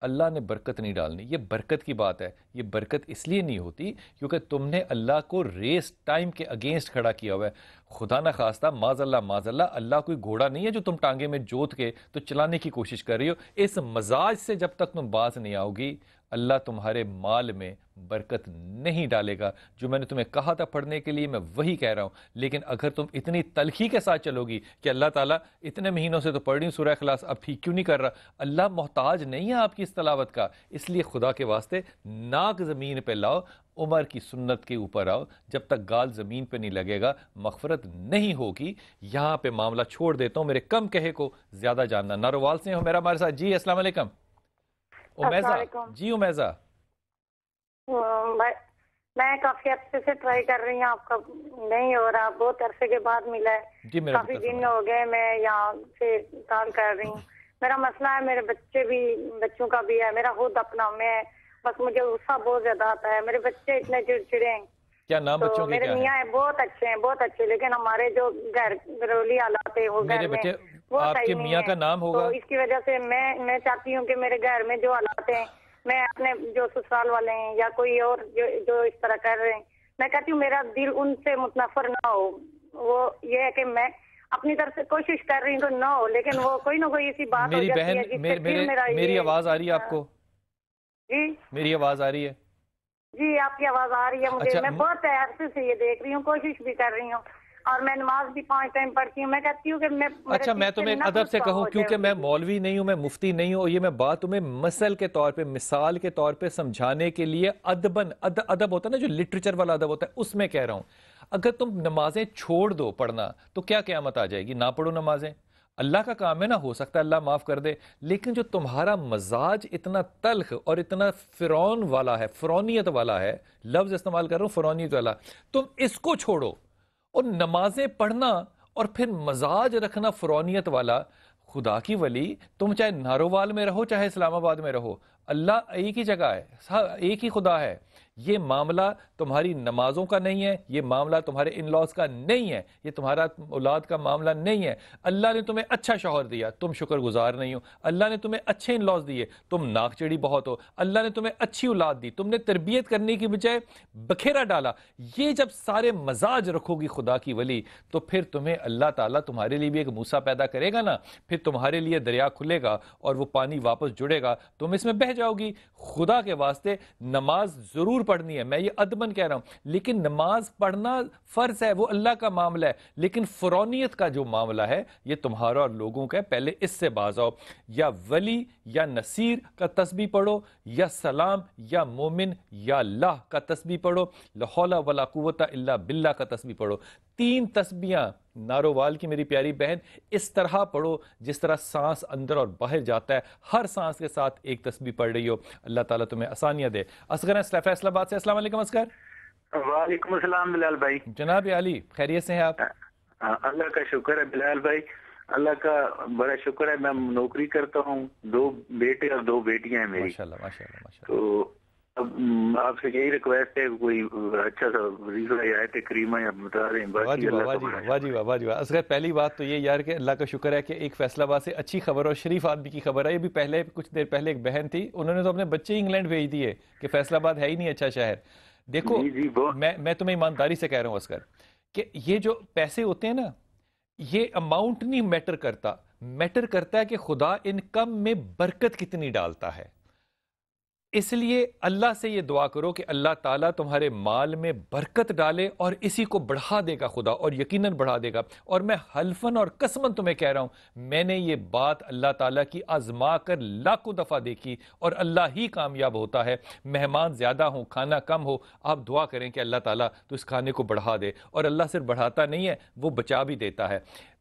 اللہ نے برکت نہیں ڈالنی۔ یہ برکت کی بات ہے، یہ برکت اس لیے نہیں ہوتی کیونکہ تم نے اللہ کو ریس ٹائم کے اگینسٹ کھڑا کیا ہوا ہے۔ خدا نہ خواستہ، معاذ اللہ، اللہ کوئی گھوڑا نہیں ہے جو تم ٹانگے میں جوت کے تو چلانے کی کوشش کر رہی ہو۔ اس مزاج سے جب تک تم باز نہیں آؤ گی، اللہ تمہارے مال میں برکت نہیں ڈالے گا۔ جو میں نے تمہیں کہا تھا پڑھنے کے لیے میں وہی کہہ رہا ہوں، لیکن اگر تم اتنی تلخی کے ساتھ چلو گی کہ اللہ تعالیٰ اتنے مہینوں سے تو پڑھ رہی ہوں سورہ اخلاص، اب ٹھیک کیوں نہیں کر رہا؟ اللہ محتاج نہیں ہے آپ کی اس تلاوت کا۔ اس لیے خدا کے واسطے ناک زمین پہ لاؤ، عمر کی سنت کے اوپر آؤ، جب تک گال زمین پہ نہیں لگے گا مغفرت نہیں ہوگی۔ یہاں پہ معاملہ چھوڑ دیتا ہوں، میرے کم کہے کو زیادہ جاننا۔ ناروال سے ہو میرا ہمارے ساتھ۔ جی السلام علیکم امیزہ۔ جی امیزہ، میں کافی عرصے سے ٹرائی کر رہی ہوں، آپ کا نہیں ہو رہا، بہت عرصے کے بعد ملا ہے۔ جی کافی دن ہو گئے میں یہاں سے کال کر رہی ہوں۔ میرا مسئلہ ہے، میرے بچوں کا بھی ہے، میرا خود اپنا، میں بس مجھے غصہ بہت زیادہ آتا ہے۔ میرے بچے اتنے چڑچڑے ہیں کیا نام تو بچوں کے میرے کیا میاں ہیں؟ ہیں بہت اچھے لیکن ہمارے جو گھریلو حالات ہے وہ میرے گھر میں بیٹے وہ آپ صحیح کے نہیں میاں ہے. کا نام تو ہوگا؟ اس کی وجہ سے میں چاہتی ہوں کہ میرے گھر میں جو حالات ہیں، میں اپنے جو سسرال والے ہیں یا کوئی اور جو اس طرح کر رہے ہیں، میں کہتی ہوں میرا دل ان سے متنفر نہ ہو. وہ یہ ہے کہ میں اپنی طرف سے کوشش کر رہی ہوں تو نہ ہو، لیکن وہ کوئی نہ کوئی ایسی بات ہو میری جاتی بہن ہے جس سے پھر میرا میری آواز آ رہی ہے آپ کو؟ جی میری آواز آ رہی ہے؟ جی آپ کی آواز آ رہی ہے مجھے. اچھا، میں بہت عرصے سے یہ دیکھ رہی ہوں، کوشش بھی کر رہی ہوں، اور میں نماز بھی 5 ٹائم پڑھتی ہوں. میں کہتی ہوں کہ اچھا، میں تمہیں ایک ادب سے کہوں، کیونکہ میں مولوی نہیں ہوں، میں مفتی نہیں ہوں، اور یہ میں بات تمہیں مثل کے طور پہ، مثال کے طور پہ سمجھانے کے لیے ادب ہوتا ہے نا، جو لٹریچر والا ادب ہوتا ہے، اس میں کہہ رہا ہوں. اگر تم نمازیں چھوڑ دو پڑھنا تو کیا قیامت آ جائے گی؟ نہ پڑھو نمازیں. اللہ کا کام ہے نا، ہو سکتا ہے اللہ معاف کر دے، لیکن جو تمہارا مزاج اتنا تلخ اور اتنا فرعون والا ہے، فرعونیت والا ہے، لفظ استعمال کر رہا ہوں فرعونیت والا، تم اس کو چھوڑو اور نمازیں پڑھنا اور پھر مزاج رکھنا فرعونیت والا. خدا کی ولی، تم چاہے نارووال میں رہو چاہے اسلام آباد میں رہو، اللہ ایک ہی جگہ ہے، ایک ہی خدا ہے. یہ معاملہ تمہاری نمازوں کا نہیں ہے، یہ معاملہ تمہارے ان لاز کا نہیں ہے، یہ تمہارا اولاد کا معاملہ نہیں ہے. اللہ نے تمہیں اچھا شوہر دیا، تم شکر گزار نہیں ہو. اللہ نے تمہیں اچھے ان لاز دیے، تم ناک چڑی بہت ہو. اللہ نے تمہیں اچھی اولاد دی، تم نے تربیت کرنے کی بجائے بکھیرا ڈالا. یہ جب سارے مزاج رکھو گی خدا کی ولی، تو پھر تمہیں اللہ تعالیٰ تمہارے لیے بھی ایک موسیٰ پیدا کرے گا نا. پھر تمہارے لیے دریا کھلے گا اور وہ پانی واپس جڑے گا، تم اس میں بہہ جاؤ گی. خدا کے واسطے نماز ضرور پڑھنی ہے، میں یہ ادبن کہہ رہا ہوں، لیکن نماز پڑھنا فرض ہے، وہ اللہ کا معاملہ ہے. لیکن فرعونیت کا جو معاملہ ہے یہ تمہارا اور لوگوں کا ہے. پہلے اس سے باز آؤ. یا ولی یا نصیر کا تسبیح پڑھو، یا سلام یا مومن یا اللہ کا تسبیح پڑھو، لا حول ولا قوت الا باللہ کا تسبیح پڑھو. 3 تسبیحاں نارووال کی میری پیاری بہن اس طرح پڑھو جس طرح سانس اندر اور باہر جاتا ہے، ہر سانس کے ساتھ ایک تسبیح پڑھ رہی ہو. اللہ تعالیٰ تمہیں آسانیاں دے. اصغر فیصل آباد سے، السلام علیکم اصغر. وعلیکم السلام بلال بھائی. جناب علی، خیریت سے ہیں آپ؟ اللہ کا شکر ہے بلال بھائی، اللہ کا بڑا شکر ہے. میں نوکری کرتا ہوں، 2 بیٹے اور 2 بیٹیاں ہیں میری. ماشاءاللہ ماشاءاللہ ماشاءاللہ. تو اب آپ سے یہی ریکویسٹ ہے، کوئی اچھا سا ریزو آیت کریمہ یا بتا رہے ہیں. واہ جی واہ، واہ جی واہ. اصغر پہلی بات تو یہ یار کہ اللہ کا شکر ہے کہ ایک فیصل آباد سے اچھی خبر اور شریف آدمی کی خبر ہے. یہ بھی پہلے کچھ دیر پہلے ایک بہن تھی، انہوں نے تو اپنے بچے ہی انگلینڈ بھیج دیے کہ فیصل آباد ہے ہی نہیں اچھا شہر. دیکھو میں تمہیں ایمانداری سے کہہ رہا ہوں اصغر کہ یہ جو پیسے ہوتے ہیں نا، یہ اماؤنٹ نہیں میٹر کرتا، میٹر کرتا ہے کہ خدا ان کم میں برکت کتنی ڈالتا ہے. اس لیے اللہ سے یہ دعا کرو کہ اللہ تعالیٰ تمہارے مال میں برکت ڈالے اور اسی کو بڑھا دے گا خدا، اور یقیناً بڑھا دے گا. اور میں حلفاً اور قسماً تمہیں کہہ رہا ہوں، میں نے یہ بات اللہ تعالیٰ کی آزما کر لاکھوں دفعہ دیکھی، اور اللہ ہی کامیاب ہوتا ہے. مہمان زیادہ ہوں، کھانا کم ہو، آپ دعا کریں کہ اللہ تعالیٰ تو اس کھانے کو بڑھا دے. اور اللہ صرف بڑھاتا نہیں ہے، وہ بچا بھی دیتا ہے.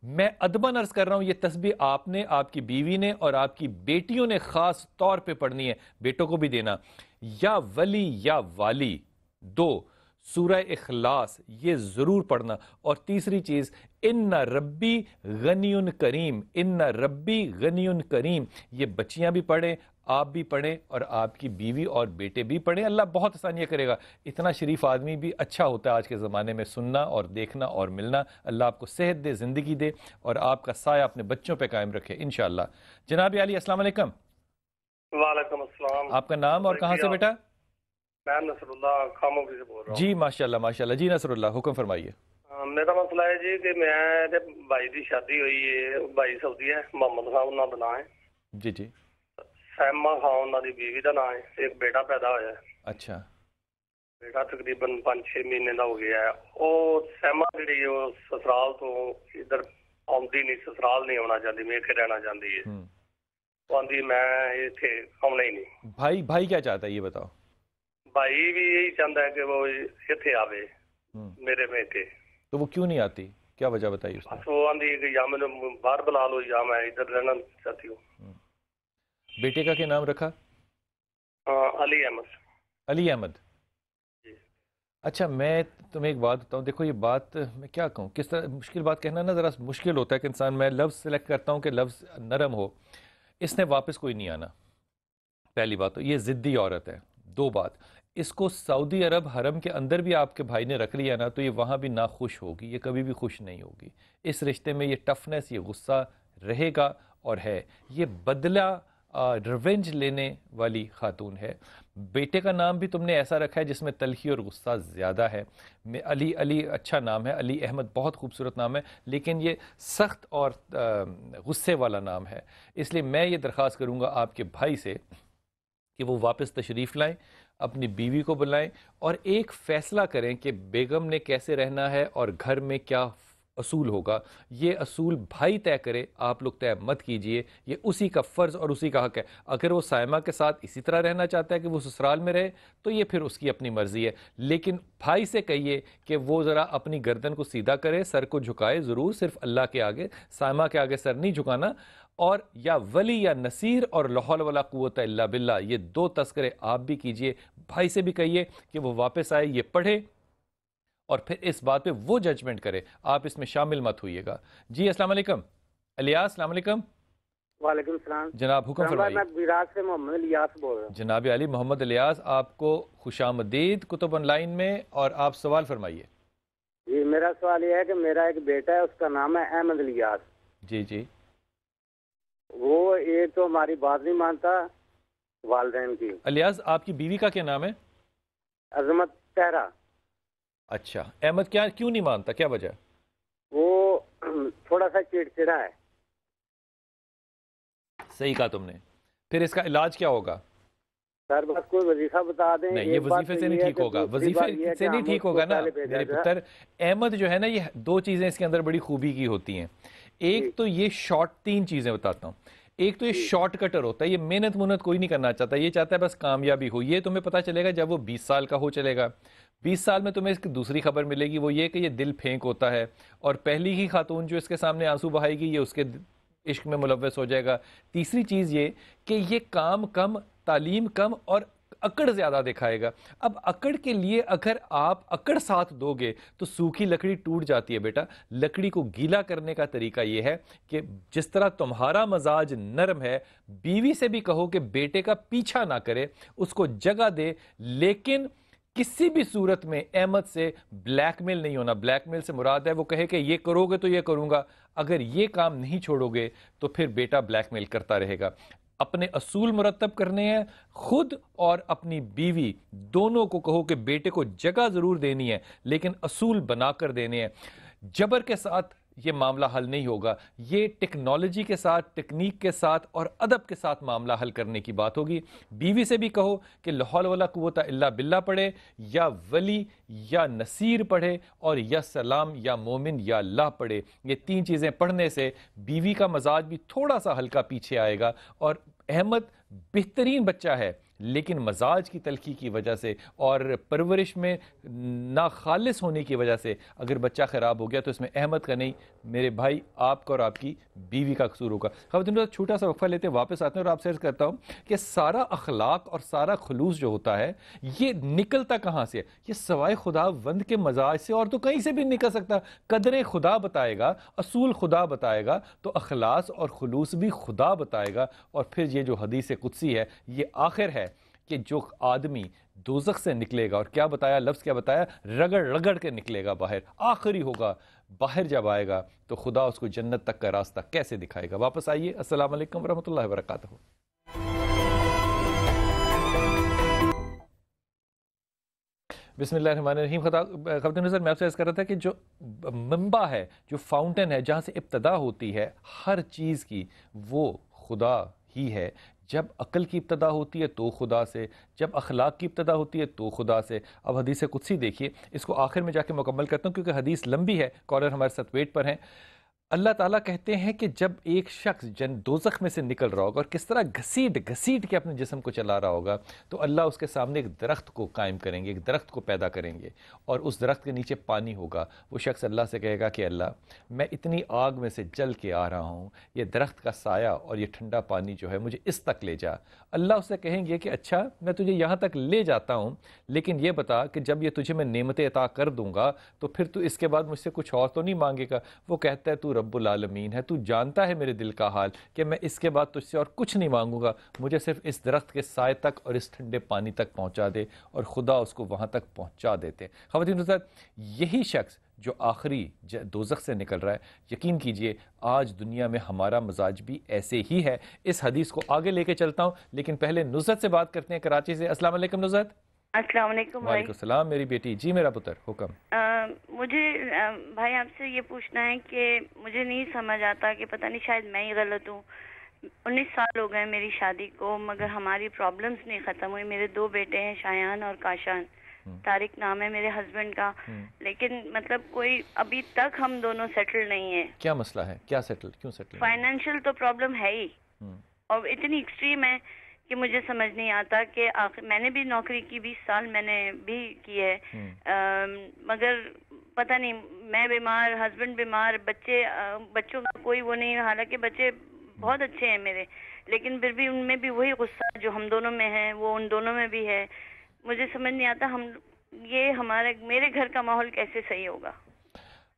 میں ادباً عرض کر رہا ہوں، یہ تسبیح آپ نے، آپ کی بیوی نے اور آپ کی بیٹیوں نے خاص طور پہ پڑھنی ہے، بیٹوں کو بھی دینا. یا ولی یا والی 2 سورہ اخلاص یہ ضرور پڑھنا. اور تیسری چیز، ان ربی غنی کریم، ان ربی غنی کریم، یہ بچیاں بھی پڑھیں، آپ بھی پڑھیں، اور آپ کی بیوی اور بیٹے بھی پڑھیں. اللہ بہت آسانیاں کرے گا. اتنا شریف آدمی بھی اچھا ہوتا ہے آج کے زمانے میں سننا اور دیکھنا اور ملنا. اللہ آپ کو صحت دے، زندگی دے، اور آپ کا سایہ اپنے بچوں پہ قائم رکھے انشاءاللہ. جناب علی، السلام علیکم. وعلیکم السلام. آپ کا نام اور کہاں سے بیٹا؟ میں نصر اللہ خاموشی سے بول رہا ہوں. جی ماشاءاللہ ماشاءاللہ. جی نصر اللہ، حکم فرمائیے. میرا مسئلہ ہے جی کہ میں بھائی کی شادی ہوئی ہے، بھائی سعودی ہے، محمد خان انہوں کا نام ہے. جی جی. سیما خان انہوں کی بیوی کا نام ہے. ایک بیٹا پیدا ہوا ہے. اچھا. بیٹا تقریباً 5-6 مہینے کا ہو گیا ہے. وہ سیما جی سسرال تو ادھر آتی نہیں، سسرال نہیں آنا چاہتی، میرے رہنا چاہتی ہے. وہ آدھی میں اتنے آنا ہی نہیں. بھائی کیا چاہتا ہے یہ بتاؤ؟ بھائی بھی یہی چاہتا ہے کہ وہ اتنے آوے میرے میں کے. تو وہ کیوں نہیں آتی؟ کیا وجہ بتائیے اس کو؟ وہ آدھی کہ یا میں باہر بلا لو یا میں ادھر رہنا چاہتی ہوں. بیٹے کا کیا نام رکھا؟ علی احمد. علی احمد. اچھا، میں تمہیں ایک بات بتاؤں. دیکھو یہ بات میں کیا کہوں، کس طرح مشکل بات کہنا نا ذرا مشکل ہوتا ہے کہ انسان، میں لفظ سلیکٹ کرتا ہوں کہ لفظ نرم ہو. اس نے واپس کوئی نہیں آنا، پہلی بات تو یہ ضدی عورت ہے. 2 بات، اس کو سعودی عرب حرم کے اندر بھی آپ کے بھائی نے رکھ لیا نا تو یہ وہاں بھی ناخوش ہوگی، یہ کبھی بھی خوش نہیں ہوگی. اس رشتے میں یہ ٹفنس، یہ غصہ رہے گا اور ہے. یہ بدلہ ریونج لینے والی خاتون ہے. بیٹے کا نام بھی تم نے ایسا رکھا ہے جس میں تلخی اور غصہ زیادہ ہے. علی اچھا نام ہے، علی احمد بہت خوبصورت نام ہے، لیکن یہ سخت اور غصے والا نام ہے. اس لیے میں یہ درخواست کروں گا آپ کے بھائی سے کہ وہ واپس تشریف لائیں، اپنی بیوی کو بلائیں اور ایک فیصلہ کریں کہ بیگم نے کیسے رہنا ہے اور گھر میں کیا اصول ہوگا. یہ اصول بھائی طے کرے، آپ لوگ طے مت کیجئے. یہ اسی کا فرض اور اسی کا حق ہے. اگر وہ سائمہ کے ساتھ اسی طرح رہنا چاہتا ہے کہ وہ سسرال میں رہے تو یہ پھر اس کی اپنی مرضی ہے، لیکن بھائی سے کہیے کہ وہ ذرا اپنی گردن کو سیدھا کرے، سر کو جھکائے ضرور، صرف اللہ کے آگے، سائمہ کے آگے سر نہیں جھکانا. اور یا ولی یا نصیر اور لا حول ولا قوت الا باللہ، یہ دو تذکرے آپ بھی کیجئے. بھائی سے بھی کہیے کہ وہ واپس آئے، یہ پڑھے اور پھر اس بات پہ وہ ججمنٹ کرے. آپ اس میں شامل مت ہوئیے گا. جی السلام علیکم. الیاس السلام علیکم. وعلیکم السلام جناب، حکم فرمائیے. میں بیراج سے محمد الیاس بول رہا ہوں. جناب علی محمد الیاس، آپ کو خوش آمدید کتب آن لائن میں، اور آپ سوال فرمائیے. جی میرا سوال یہ ہے کہ میرا ایک بیٹا ہے، اس کا نام ہے احمد الیاس. جی جی. وہ ایک تو ہماری بات نہیں مانتا والدین کی. الیاس، آپ کی بیوی کا کیا نام ہے؟ عظمت طاہرہ. اچھا، احمد کیوں نہیں مانتا، کیا وجہ؟ وہ تھوڑا سا چڑچڑا ہے. صحیح کہا تم نے. پھر اس کا علاج کیا ہوگا؟ سر بس کوئی وظیفہ بتا دیں. نہیں، یہ وظیفے سے نہیں ٹھیک ہوگا، وظیفے سے نہیں ٹھیک ہوگا نا میرے پتر. احمد جو ہے نا، یہ دو چیزیں اس کے اندر بڑی خوبی کی ہوتی ہیں. ایک تو یہ تین چیزیں بتاتا ہوں. ایک تو یہ شارٹ کٹر ہوتا ہے، یہ محنت کوئی نہیں کرنا چاہتا، یہ چاہتا ہے بس کامیابی ہو. یہ تمہیں پتہ چلے گا جب وہ 20 سال کا ہو چلے گا. 20 سال میں تمہیں اس کی دوسری خبر ملے گی، وہ یہ کہ یہ دل پھینک ہوتا ہے، اور پہلی ہی خاتون جو اس کے سامنے آنسو بہائے گی یہ اس کے عشق میں ملوث ہو جائے گا. تیسری چیز یہ کہ یہ کام کم، تعلیم کم اور اکڑ زیادہ دکھائے گا. اب اکڑ کے لیے اگر آپ اکڑ ساتھ دو گے تو سوکھی لکڑی ٹوٹ جاتی ہے بیٹا. لکڑی کو گیلا کرنے کا طریقہ یہ ہے کہ جس طرح تمہارا مزاج نرم ہے، بیوی سے بھی کہو کہ بیٹے کا پیچھا نہ کرے، اس کو جگہ دے، لیکن کسی بھی صورت میں احمد سے بلیک میل نہیں ہونا. بلیک میل سے مراد ہے وہ کہے کہ یہ کرو گے تو یہ کروں گا. اگر یہ کام نہیں چھوڑو گے تو پھر بیٹا بلیک میل کرتا رہے گا. اپنے اصول مرتب کرنے ہیں، خود اور اپنی بیوی دونوں کو کہو کہ بیٹے کو جگہ ضرور دینی ہے لیکن اصول بنا کر دینے ہیں. جبر کے ساتھ یہ معاملہ حل نہیں ہوگا. یہ ٹیکنالوجی کے ساتھ، ٹیکنیک کے ساتھ اور ادب کے ساتھ معاملہ حل کرنے کی بات ہوگی. بیوی سے بھی کہو کہ لا حول ولا قوت الا باللہ پڑھے، یا ولی یا نصیر پڑھے، اور یا سلام یا مومن یا اللہ پڑھے. یہ تین چیزیں پڑھنے سے بیوی کا مزاج بھی تھوڑا سا ہلکا پیچھے آئے گا. اور احمد بہترین بچہ ہے لیکن مزاج کی تلخی کی وجہ سے اور پرورش میں ناخالص ہونے کی وجہ سے اگر بچہ خراب ہو گیا تو اس میں احمد کا نہیں، میرے بھائی آپ کا اور آپ کی بیوی کا قصور ہوگا. خواتین چھوٹا سا وقفہ لیتے ہیں، واپس آتے ہیں اور آپ سے عرض کرتا ہوں کہ سارا اخلاق اور سارا خلوص جو ہوتا ہے یہ نکلتا کہاں سے ہے؟ یہ سوائے خدا وند کے مزاج سے اور تو کہیں سے بھی نکل سکتا. قدریں خدا بتائے گا، اصول خدا بتائے گا، تو اخلاص اور خلوص بھی خدا بتائے گا. اور پھر یہ جو حدیث قدسی ہے یہ آخر ہے کہ جو آدمی دوزخ سے نکلے گا، اور کیا بتایا، لفظ کیا بتایا، رگڑ رگڑ کے نکلے گا باہر، آخری ہوگا. باہر جب آئے گا تو خدا اس کو جنت تک کا راستہ کیسے دکھائے گا. واپس آئیے. السلام علیکم ورحمۃ اللہ وبرکاتہ. بسم اللہ الرحمن الرحیم. خبر نظر میں آپ سے عرض کر رہا تھا کہ جو منبع ہے، جو فاؤنٹین ہے، جہاں سے ابتدا ہوتی ہے ہر چیز کی، وہ خدا ہی ہے. جب عقل کی ابتدا ہوتی ہے تو خدا سے، جب اخلاق کی ابتدا ہوتی ہے تو خدا سے. اب حدیث قدسی دیکھیے، اس کو آخر میں جا کے مکمل کرتا ہوں کیونکہ حدیث لمبی ہے. کالر ہمارے ساتھ ویٹ پر ہیں. اللہ تعالیٰ کہتے ہیں کہ جب ایک شخص دوزخ میں سے نکل رہا ہوگا اور کس طرح گھسیٹ کے اپنے جسم کو چلا رہا ہوگا، تو اللہ اس کے سامنے ایک درخت کو قائم کریں گے، ایک درخت کو پیدا کریں گے، اور اس درخت کے نیچے پانی ہوگا. وہ شخص اللہ سے کہے گا کہ اللہ، میں اتنی آگ میں سے جل کے آ رہا ہوں، یہ درخت کا سایہ اور یہ ٹھنڈا پانی جو ہے مجھے اس تک لے جا. اللہ اس سے کہیں گے کہ اچھا میں تجھے یہاں تک لے جاتا ہوں، لیکن یہ بتا کہ جب یہ تجھے میں نعمتیں عطا کر دوں گا تو پھر تو اس کے بعد مجھ سے کچھ اور تو نہیں مانگے گا. وہ کہتا ہے تو رب العالمین ہے، تو جانتا ہے میرے دل کا حال کہ میں اس کے بعد تجھ سے اور کچھ نہیں مانگوں گا، مجھے صرف اس درخت کے سائے تک اور اس ٹھنڈے پانی تک پہنچا دے، اور خدا اس کو وہاں تک پہنچا دیتے۔ خواتین حضرات، یہی شخص جو آخری دوزخ سے نکل رہا ہے، یقین کیجئے آج دنیا میں ہمارا مزاج بھی ایسے ہی ہے۔ اس حدیث کو آگے لے کے چلتا ہوں، لیکن پہلے نصرت سے بات کرتے ہیں کراچی سے۔ السلام علیکم نصرت۔ السلام علیکم وعلیکم السلام میری بیٹی۔ جی میرا پتر، حکم۔ مجھے بھائی آپ سے یہ پوچھنا ہے کہ مجھے نہیں سمجھ آتا کہ پتہ نہیں شاید میں ہی غلط ہوں۔ 19 سال ہو گئے میری شادی کو، مگر ہماری پرابلمز نہیں ختم ہوئی۔ میرے 2 بیٹے ہیں، شایان اور کاشان، طارق نام ہے میرے ہسبینڈ کا، لیکن مطلب کوئی ابھی تک ہم دونوں سیٹل نہیں ہیں۔ کیا مسئلہ ہے؟ کیا سیٹل؟ کیوں سیٹل؟ فائنینشیل تو پرابلم ہے ہی، اور اتنی ایکسٹریم ہے کہ مجھے سمجھ نہیں آتا کہ میں نے بھی نوکری کی، 20 سال میں نے بھی کی ہے، مگر پتہ نہیں، میں بیمار، ہسبینڈ بیمار، بچوں کا کوئی وہ نہیں، حالانکہ بچے بہت اچھے ہیں میرے، لیکن پھر بھی ان میں بھی وہی غصہ جو ہم دونوں میں ہے وہ ان دونوں میں بھی ہے۔ مجھے سمجھ نہیں آتا میرے گھر کا ماحول کیسے صحیح ہوگا۔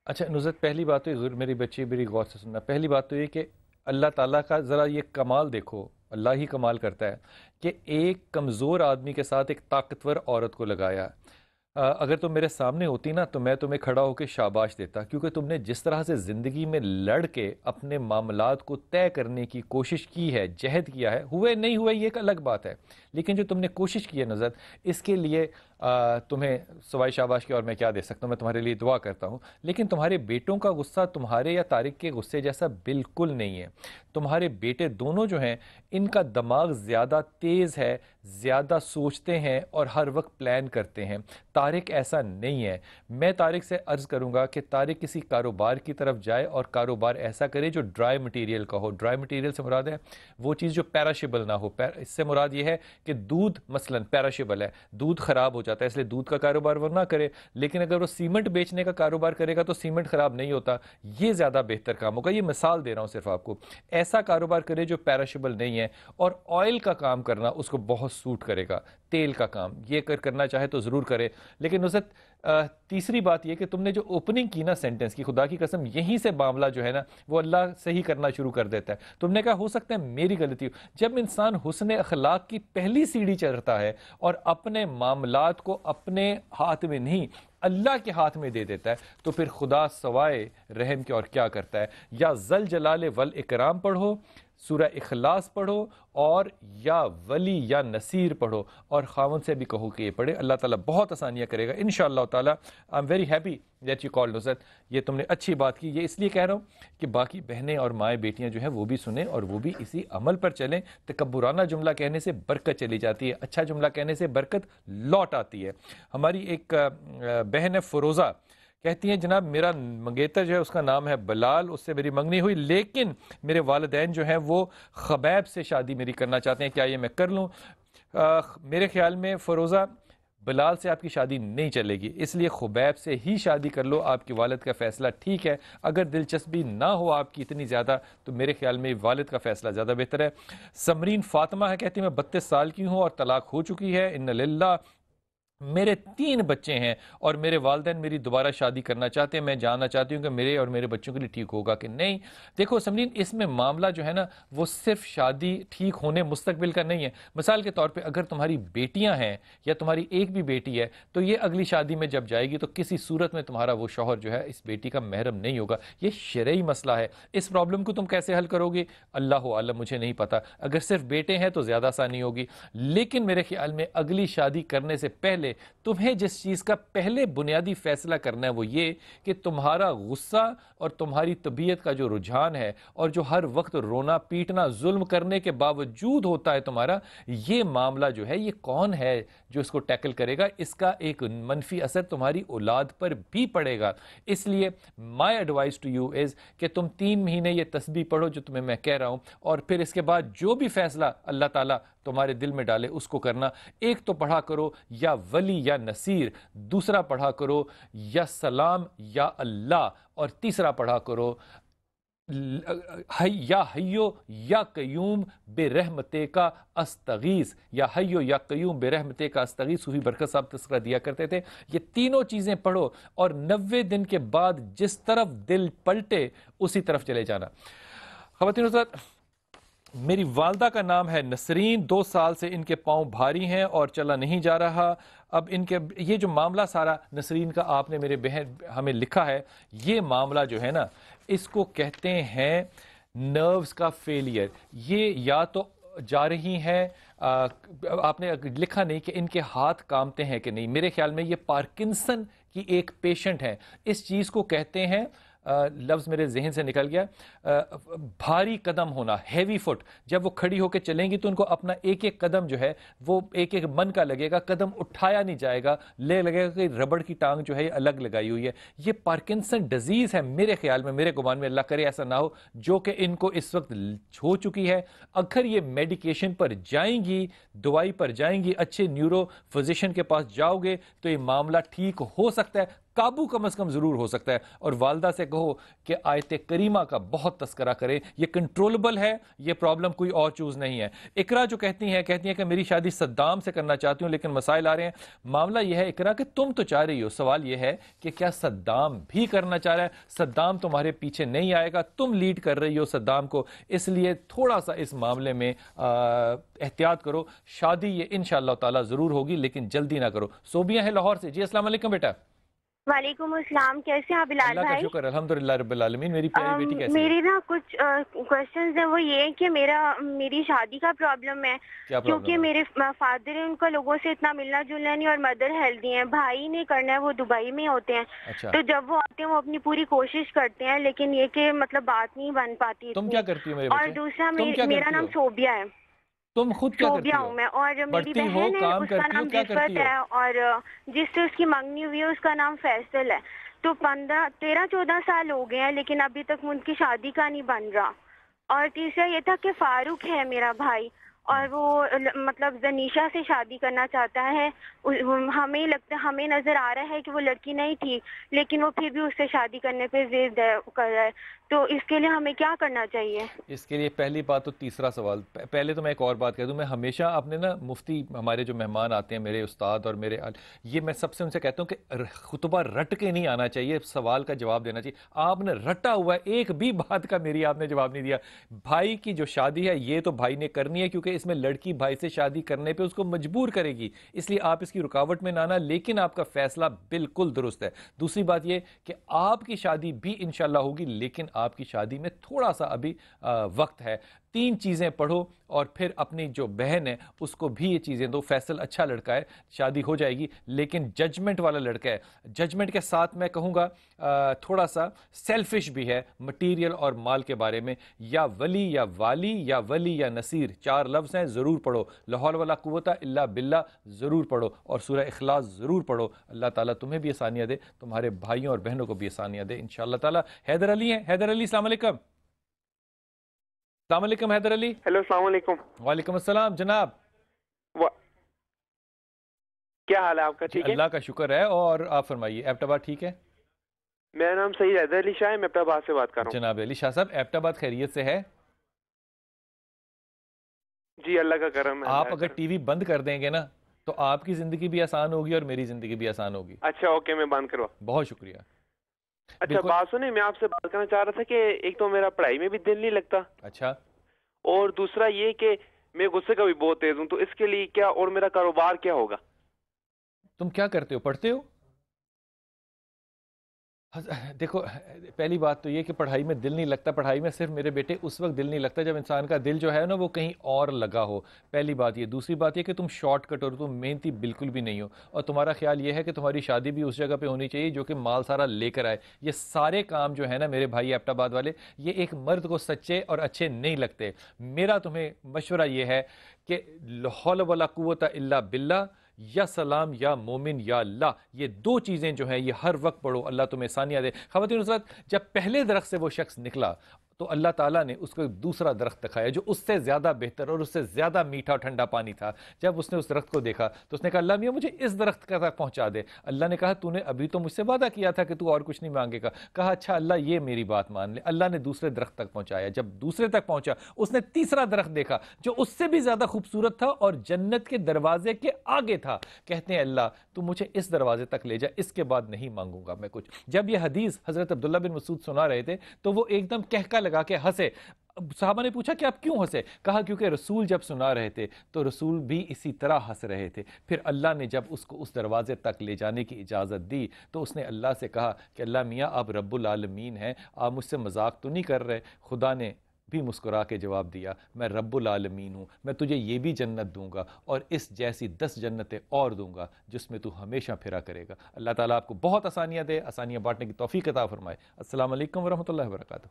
اچھا نصرت، پہلی بات تو میری بچی میری غور سے سننا، پہلی بات تو یہ کہ اللہ تعالیٰ کا ذرا یہ کمال دیکھو، اللہ ہی کمال کرتا ہے کہ ایک کمزور آدمی کے ساتھ ایک طاقتور عورت کو لگایا۔ اگر تم میرے سامنے ہوتی نا تو میں تمہیں کھڑا ہو کے شاباش دیتا، کیونکہ تم نے جس طرح سے زندگی میں لڑ کے اپنے معاملات کو طے کرنے کی کوشش کی ہے، جہد کیا ہے، ہوئے نہیں ہوئے یہ ایک الگ بات ہے، لیکن جو تم نے کوشش کی ہے نظر، اس کے لیے تمہیں سوائے شاباش کے اور میں کیا دے سکتا ہوں، میں تمہارے لیے دعا کرتا ہوں۔ لیکن تمہارے بیٹوں کا غصہ تمہارے یا طارق کے غصے جیسا بالکل نہیں ہے۔ تمہارے بیٹے دونوں جو ہیں ان کا دماغ زیادہ تیز ہے، زیادہ سوچتے ہیں اور ہر وقت پلان کرتے ہیں۔ طارق ایسا نہیں ہے۔ میں طارق سے عرض کروں گا کہ طارق کسی کاروبار کی طرف جائے اور کاروبار ایسا کرے جو ڈرائی مٹیریل کا ہو۔ ڈرائی مٹیریل سے مراد ہے وہ چیز جو پیراشیبل نہ ہو۔ اس سے مراد یہ ہے کہ دودھ مثلا پیراشیبل ہے، دودھ خراب ہو جاتا ہے، اس لیے دودھ کا کاروبار وہ نہ کرے، لیکن اگر وہ سیمنٹ بیچنے کا کاروبار کرے گا تو سیمنٹ خراب نہیں ہوتا، یہ زیادہ بہتر کام ہوگا۔ یہ مثال دے رہا ہوں صرف آپ کو۔ ایسا کاروبار کرے جو پیراشیبل نہیں ہے، اور آئل کا کام کرنا اس کو بہت سوٹ کرے گا، تیل کا کام یہ کرنا چاہے تو ضرور کرے۔ لیکن نصرت تیسری بات یہ کہ تم نے جو اوپننگ کی نا سینٹنس کی، خدا کی قسم یہیں سے معاملہ جو ہے نا وہ اللہ صحیح کرنا شروع کر دیتا ہے۔ تم نے کہا ہو سکتا ہے میری غلطی ہو۔ جب انسان حسن اخلاق کی پہلی سیڑھی چڑھتا ہے اور اپنے معاملات کو اپنے ہاتھ میں نہیں اللہ کے ہاتھ میں دے دیتا ہے، تو پھر خدا سوائے رحم کے اور کیا کرتا ہے؟ یا ذل جلال والاکرام پڑھو، سورہ اخلاص پڑھو، اور یا ولی یا نصیر پڑھو، اور خاون سے بھی کہو کہ یہ پڑھے۔ اللہ تعالیٰ بہت آسانیاں کرے گا انشاءاللہ تعالیٰ۔ I am very happy that you call Nusrat, یہ تم نے اچھی بات کی۔ یہ اس لیے کہہ رہا ہوں کہ باقی بہنیں اور مائیں بیٹیاں جو ہیں وہ بھی سنیں اور وہ بھی اسی عمل پر چلیں۔ تکبرانہ جملہ کہنے سے برکت چلی جاتی ہے، اچھا جملہ کہنے سے برکت لوٹ آتی ہے۔ ہماری ایک بہن ہے فروزہ، کہتی ہیں جناب میرا منگیتر جو ہے اس کا نام ہے بلال، اس سے میری منگنی ہوئی، لیکن میرے والدین جو ہیں وہ خبیب سے شادی میری کرنا چاہتے ہیں، کیا یہ میں کر لوں؟ میرے خیال میں فروزہ بلال سے آپ کی شادی نہیں چلے گی، اس لیے خبیب سے ہی شادی کر لو۔ آپ کے والد کا فیصلہ ٹھیک ہے، اگر دلچسپی نہ ہو آپ کی اتنی زیادہ تو میرے خیال میں والد کا فیصلہ زیادہ بہتر ہے۔ سمرین فاطمہ ہے، کہتی میں 32 سال کی ہوں اور طلاق ہو چکی ہے، ان للہ، میرے 3 بچے ہیں اور میرے والدین میری دوبارہ شادی کرنا چاہتے ہیں، میں جاننا چاہتی ہوں کہ میرے اور میرے بچوں کے لیے ٹھیک ہوگا کہ نہیں۔ دیکھو سمرین، اس میں معاملہ جو ہے نا وہ صرف شادی ٹھیک ہونے مستقبل کا نہیں ہے۔ مثال کے طور پہ اگر تمہاری بیٹیاں ہیں یا تمہاری ایک بھی بیٹی ہے تو یہ اگلی شادی میں جب جائے گی تو کسی صورت میں تمہارا وہ شوہر جو ہے اس بیٹی کا محرم نہیں ہوگا، یہ شرعی مسئلہ ہے۔ اس پرابلم کو تم کیسے حل کرو گے اللہ عالم، مجھے نہیں پتا۔ اگر صرف بیٹے ہیں تو زیادہ آسانی ہوگی، لیکن میرے خیال میں اگلی شادی کرنے سے پہلے تمہیں جس چیز کا پہلے بنیادی فیصلہ کرنا ہے وہ یہ کہ تمہارا غصہ اور تمہاری طبیعت کا جو رجحان ہے اور جو ہر وقت رونا پیٹنا ظلم کرنے کے باوجود ہوتا ہے تمہارا، یہ معاملہ جو ہے یہ کون ہے جو اس کو ٹیکل کرے گا؟ اس کا ایک منفی اثر تمہاری اولاد پر بھی پڑے گا۔ اس لیے مائی ایڈوائز ٹو یو از کہ تم 3 مہینے یہ تسبیح پڑھو جو تمہیں میں کہہ رہا ہوں، اور پھر اس کے بعد جو بھی فیصلہ اللہ تعالیٰ تمہارے دل میں ڈالے اس کو کرنا۔ ایک تو پڑھا کرو یا ولی یا نصیر، دوسرا پڑھا کرو یا سلام یا اللہ، اور تیسرا پڑھا کرو یا حیو یا قیوم برحمتے کا استغیث، یا حیو یا قیوم برحمتے کا استغیث، صوفی برکت صاحب تذکرہ دیا کرتے تھے. یہ تینوں چیزیں پڑھو اور 90 دن کے بعد جس طرف دل پلٹے اسی طرف چلے جانا. خواتین حضرات، میری والدہ کا نام ہے نسرین، 2 سال سے ان کے پاؤں بھاری ہیں اور چلا نہیں جا رہا. اب ان کے یہ جو معاملہ سارا نسرین کا آپ نے میرے بہن ہمیں لکھا ہے، یہ معاملہ جو ہے نا اس کو کہتے ہیں نروز کا فیلئر. یہ یا تو جا رہی ہیں، آپ نے لکھا نہیں کہ ان کے ہاتھ کامتے ہیں کہ نہیں، میرے خیال میں یہ پارکنسن کی ایک پیشنٹ ہے. اس چیز کو کہتے ہیں، لفظ میرے ذہن سے نکل گیا، بھاری قدم ہونا، ہیوی فٹ. جب وہ کھڑی ہو کے چلیں گی تو ان کو اپنا ایک ایک قدم جو ہے وہ ایک ایک من کا لگے گا، قدم اٹھایا نہیں جائے گا، لگے گا کہ ربڑ کی ٹانگ جو ہے یہ الگ لگائی ہوئی ہے. یہ پارکنسن ڈیزیز ہے میرے خیال میں، میرے گمان میں، اللہ کرے ایسا نہ ہو، جو کہ ان کو اس وقت ہو چکی ہے. اگر یہ میڈیکیشن پر جائیں گی، دوائی پر جائیں گی، اچھے نیورو فزیشین کے پاس جاؤ گے تو یہ معاملہ ٹھیک ہو سکتا ہے، قابو کم از کم ضرور ہو سکتا ہے. اور والدہ سے کہو کہ آیت کریمہ کا بہت تذکرہ کرے، یہ کنٹرولبل ہے، یہ پرابلم کوئی اور چوز نہیں ہے. اقرا جو کہتی ہیں کہ میری شادی صدام سے کرنا چاہتی ہوں لیکن مسائل آ رہے ہیں. معاملہ یہ ہے اقرا کہ تم تو چاہ رہی ہو، سوال یہ ہے کہ کیا صدام بھی کرنا چاہ رہا ہے؟ صدام تمہارے پیچھے نہیں آئے گا، تم لیڈ کر رہی ہو صدام کو، اس لیے تھوڑا سا اس معاملے میں احتیاط کرو. شادی یہ انشاءاللہ تعالی ضرور ہوگی لیکن جلدی نہ کرو. صوبیہ ہے لاہور سے. جی السلام علیکم بیٹا. وعلیکم السلام، کیسے ہیں بلال اللہ کا بھائی؟ شکر الحمدللہ رب العالمین. میری پیاری بیٹی کیسی ہے؟ میری نا کچھ کوشچنز ہیں، وہ یہ ہے کہ میری شادی کا پرابلم ہے، کیونکہ میرے فادر ہیں، ان کا لوگوں سے اتنا ملنا جلنا نہیں، اور مدر ہیلدی ہیں. بھائی نے کرنا ہے، وہ دبئی میں ہوتے ہیں، تو جب وہ آتے ہیں وہ اپنی پوری کوشش کرتے ہیں، لیکن یہ کہ مطلب بات نہیں بن پاتی. تم کیا کرتی ہو میرے اور دوسرا میرا نام صوبیہ ہے. تم خود کیا کرتی ہو؟ ہوں میں، اور میری بہن ہے، اس کا نام رفعت ہے، اور جس سے اس کی منگنی ہوئی ہے اس کا نام فیصل ہے. تو 13-14 سال ہو گئے ہیں لیکن ابھی تک ان کی شادی کا نہیں بن رہا. اور تیسرا یہ تھا کہ فاروق ہے میرا بھائی، اور وہ مطلب زنیشہ سے شادی کرنا چاہتا ہے. ہمیں نظر آ رہا ہے کہ وہ لڑکی نہیں تھی، لیکن وہ پھر بھی اس سے شادی کرنے پہ ضد کر رہا ہے. تو اس کے لیے ہمیں کیا کرنا چاہیے؟ اس کے لیے پہلی بات تو تیسرا سوال، پہلے تو میں ایک اور بات کہہ دوں، میں ہمیشہ اپنے نا مفتی ہمارے جو مہمان آتے ہیں، میرے استاد اور میرے، یہ میں سب سے ان سے کہتا ہوں کہ خطبہ رٹ کے نہیں آنا چاہیے، سوال کا جواب دینا چاہیے. آپ نے رٹا ہوا ہے، ایک بھی بات کا میری آپ نے جواب نہیں دیا. بھائی کی جو شادی ہے یہ تو بھائی نے کرنی ہے، کیونکہ اس میں لڑکی بھائی سے شادی کرنے پہ اس کو مجبور کرے گی، اس لیے آپ اس کی رکاوٹ میں نہ آنا. لیکن آپ کا فیصلہ بالکل درست ہے. دوسری بات یہ کہ آپ کی شادی بھی انشاءاللہ ہوگی، لیکن آپ کی شادی میں تھوڑا سا ابھی وقت ہے. 3 چیزیں پڑھو اور پھر اپنی جو بہن ہے اس کو بھی یہ چیزیں دو. فیصل اچھا لڑکا ہے، شادی ہو جائے گی، لیکن ججمنٹ والا لڑکا ہے. ججمنٹ کے ساتھ میں کہوں گا تھوڑا سا سیلفش بھی ہے مٹیریل اور مال کے بارے میں. یا ولی یا والی یا ولی یا نصیر، 4 لفظ ہیں، ضرور پڑھو. لا حول ولا قوت الا باللہ ضرور پڑھو، اور سورہ اخلاص ضرور پڑھو. اللہ تعالیٰ تمہیں بھی آسانیاں دے، تمہارے بھائیوں اور بہنوں کو بھی آسانیاں دے انشاءاللہ تعالیٰ. حیدر علی ہیں. حیدر علی السلام علیکم. السلام علیکم حیدر علی. ہیلو السلام علیکم. وعلیکم السلام جناب. کیا حال ہے آپ کا؟ ٹھیک ہے اللہ کا شکر ہے. اور آپ فرمائیے، ایبٹ آباد ٹھیک ہے؟ میرا نام سعید حیدر علی شاہ ہے، میں ایبٹ آباد سے بات کر رہا ہوں. جناب علی شاہ صاحب، ایبٹ آباد خیریت سے ہے؟ جی اللہ کا کرم ہے. آپ اگر ٹی وی بند کر دیں گے نا تو آپ کی زندگی بھی آسان ہوگی اور میری زندگی بھی آسان ہوگی. اچھا اوکے، میں بند کروا. بہت شکریہ. اچھا بات سنیں، میں آپ سے بات کرنا چاہ رہا تھا کہ ایک تو میرا پڑھائی میں بھی دل نہیں لگتا. اچھا. اور دوسرا یہ کہ میں غصے کا بھی بہت تیز ہوں، تو اس کے لیے کیا، اور میرا کاروبار کیا ہوگا؟ تم کیا کرتے ہو؟ پڑھتے ہو؟ دیکھو پہلی بات تو یہ کہ پڑھائی میں دل نہیں لگتا. پڑھائی میں صرف میرے بیٹے اس وقت دل نہیں لگتا جب انسان کا دل جو ہے نا وہ کہیں اور لگا ہو. پہلی بات یہ. دوسری بات یہ کہ تم شارٹ کٹ اور تم محنتی بالکل بھی نہیں ہو، اور تمہارا خیال یہ ہے کہ تمہاری شادی بھی اس جگہ پہ ہونی چاہیے جو کہ مال سارا لے کر آئے. یہ سارے کام جو ہے نا میرے بھائی ایبٹ آباد والے، یہ ایک مرد کو سچے اور اچھے نہیں لگتے. میرا تمہیں مشورہ یہ ہے کہ لا حول ولا قوت الا باللہ، یا سلام یا مومن یا اللہ، یہ 2 چیزیں جو ہیں یہ ہر وقت پڑھو. اللہ تمہیں آسانیاں دے. خواتین حضرات، جب پہلے درخت سے وہ شخص نکلا تو اللہ تعالیٰ نے اس کو ایک دوسرا درخت دکھایا جو اس سے زیادہ بہتر اور اس سے زیادہ میٹھا اور ٹھنڈا پانی تھا. جب اس نے اس درخت کو دیکھا تو اس نے کہا اللہ میاں مجھے اس درخت کا تک پہنچا دے. اللہ نے کہا تو نے ابھی تو مجھ سے وعدہ کیا تھا کہ تو اور کچھ نہیں مانگے گا. کہا اچھا اللہ یہ میری بات مان لے. اللہ نے دوسرے درخت تک پہنچایا. جب دوسرے تک پہنچا اس نے تیسرا درخت دیکھا جو اس سے بھی زیادہ خوبصورت تھا اور جنت کے دروازے کے آگے تھا. کہتے ہیں اللہ تو مجھے اس دروازے تک لے جا, اس کے بعد نہیں مانگوں گا میں کچھ. جب یہ حدیث حضرت عبداللہ بن مسعود سنا رہے تھے تو وہ ایک دم کہکا لگا کے ہنسے. صحابہ نے پوچھا کہ آپ کیوں ہنسے؟ کہا کیونکہ رسول جب سنا رہے تھے تو رسول بھی اسی طرح ہنس رہے تھے. پھر اللہ نے جب اس کو اس دروازے تک لے جانے کی اجازت دی تو اس نے اللہ سے کہا کہ اللہ میاں آپ رب العالمین ہیں, آپ مجھ سے مذاق تو نہیں کر رہے؟ خدا نے بھی مسکرا کے جواب دیا میں رب العالمین ہوں, میں تجھے یہ بھی جنت دوں گا اور اس جیسی 10 جنتیں اور دوں گا جس میں تو ہمیشہ پھرا کرے گا. اللہ تعالیٰ آپ کو بہت آسانیاں دے, آسانیاں بانٹنے کی توفیق عطا فرمائے. السلام علیکم ورحمۃ اللہ وبرکاتہ.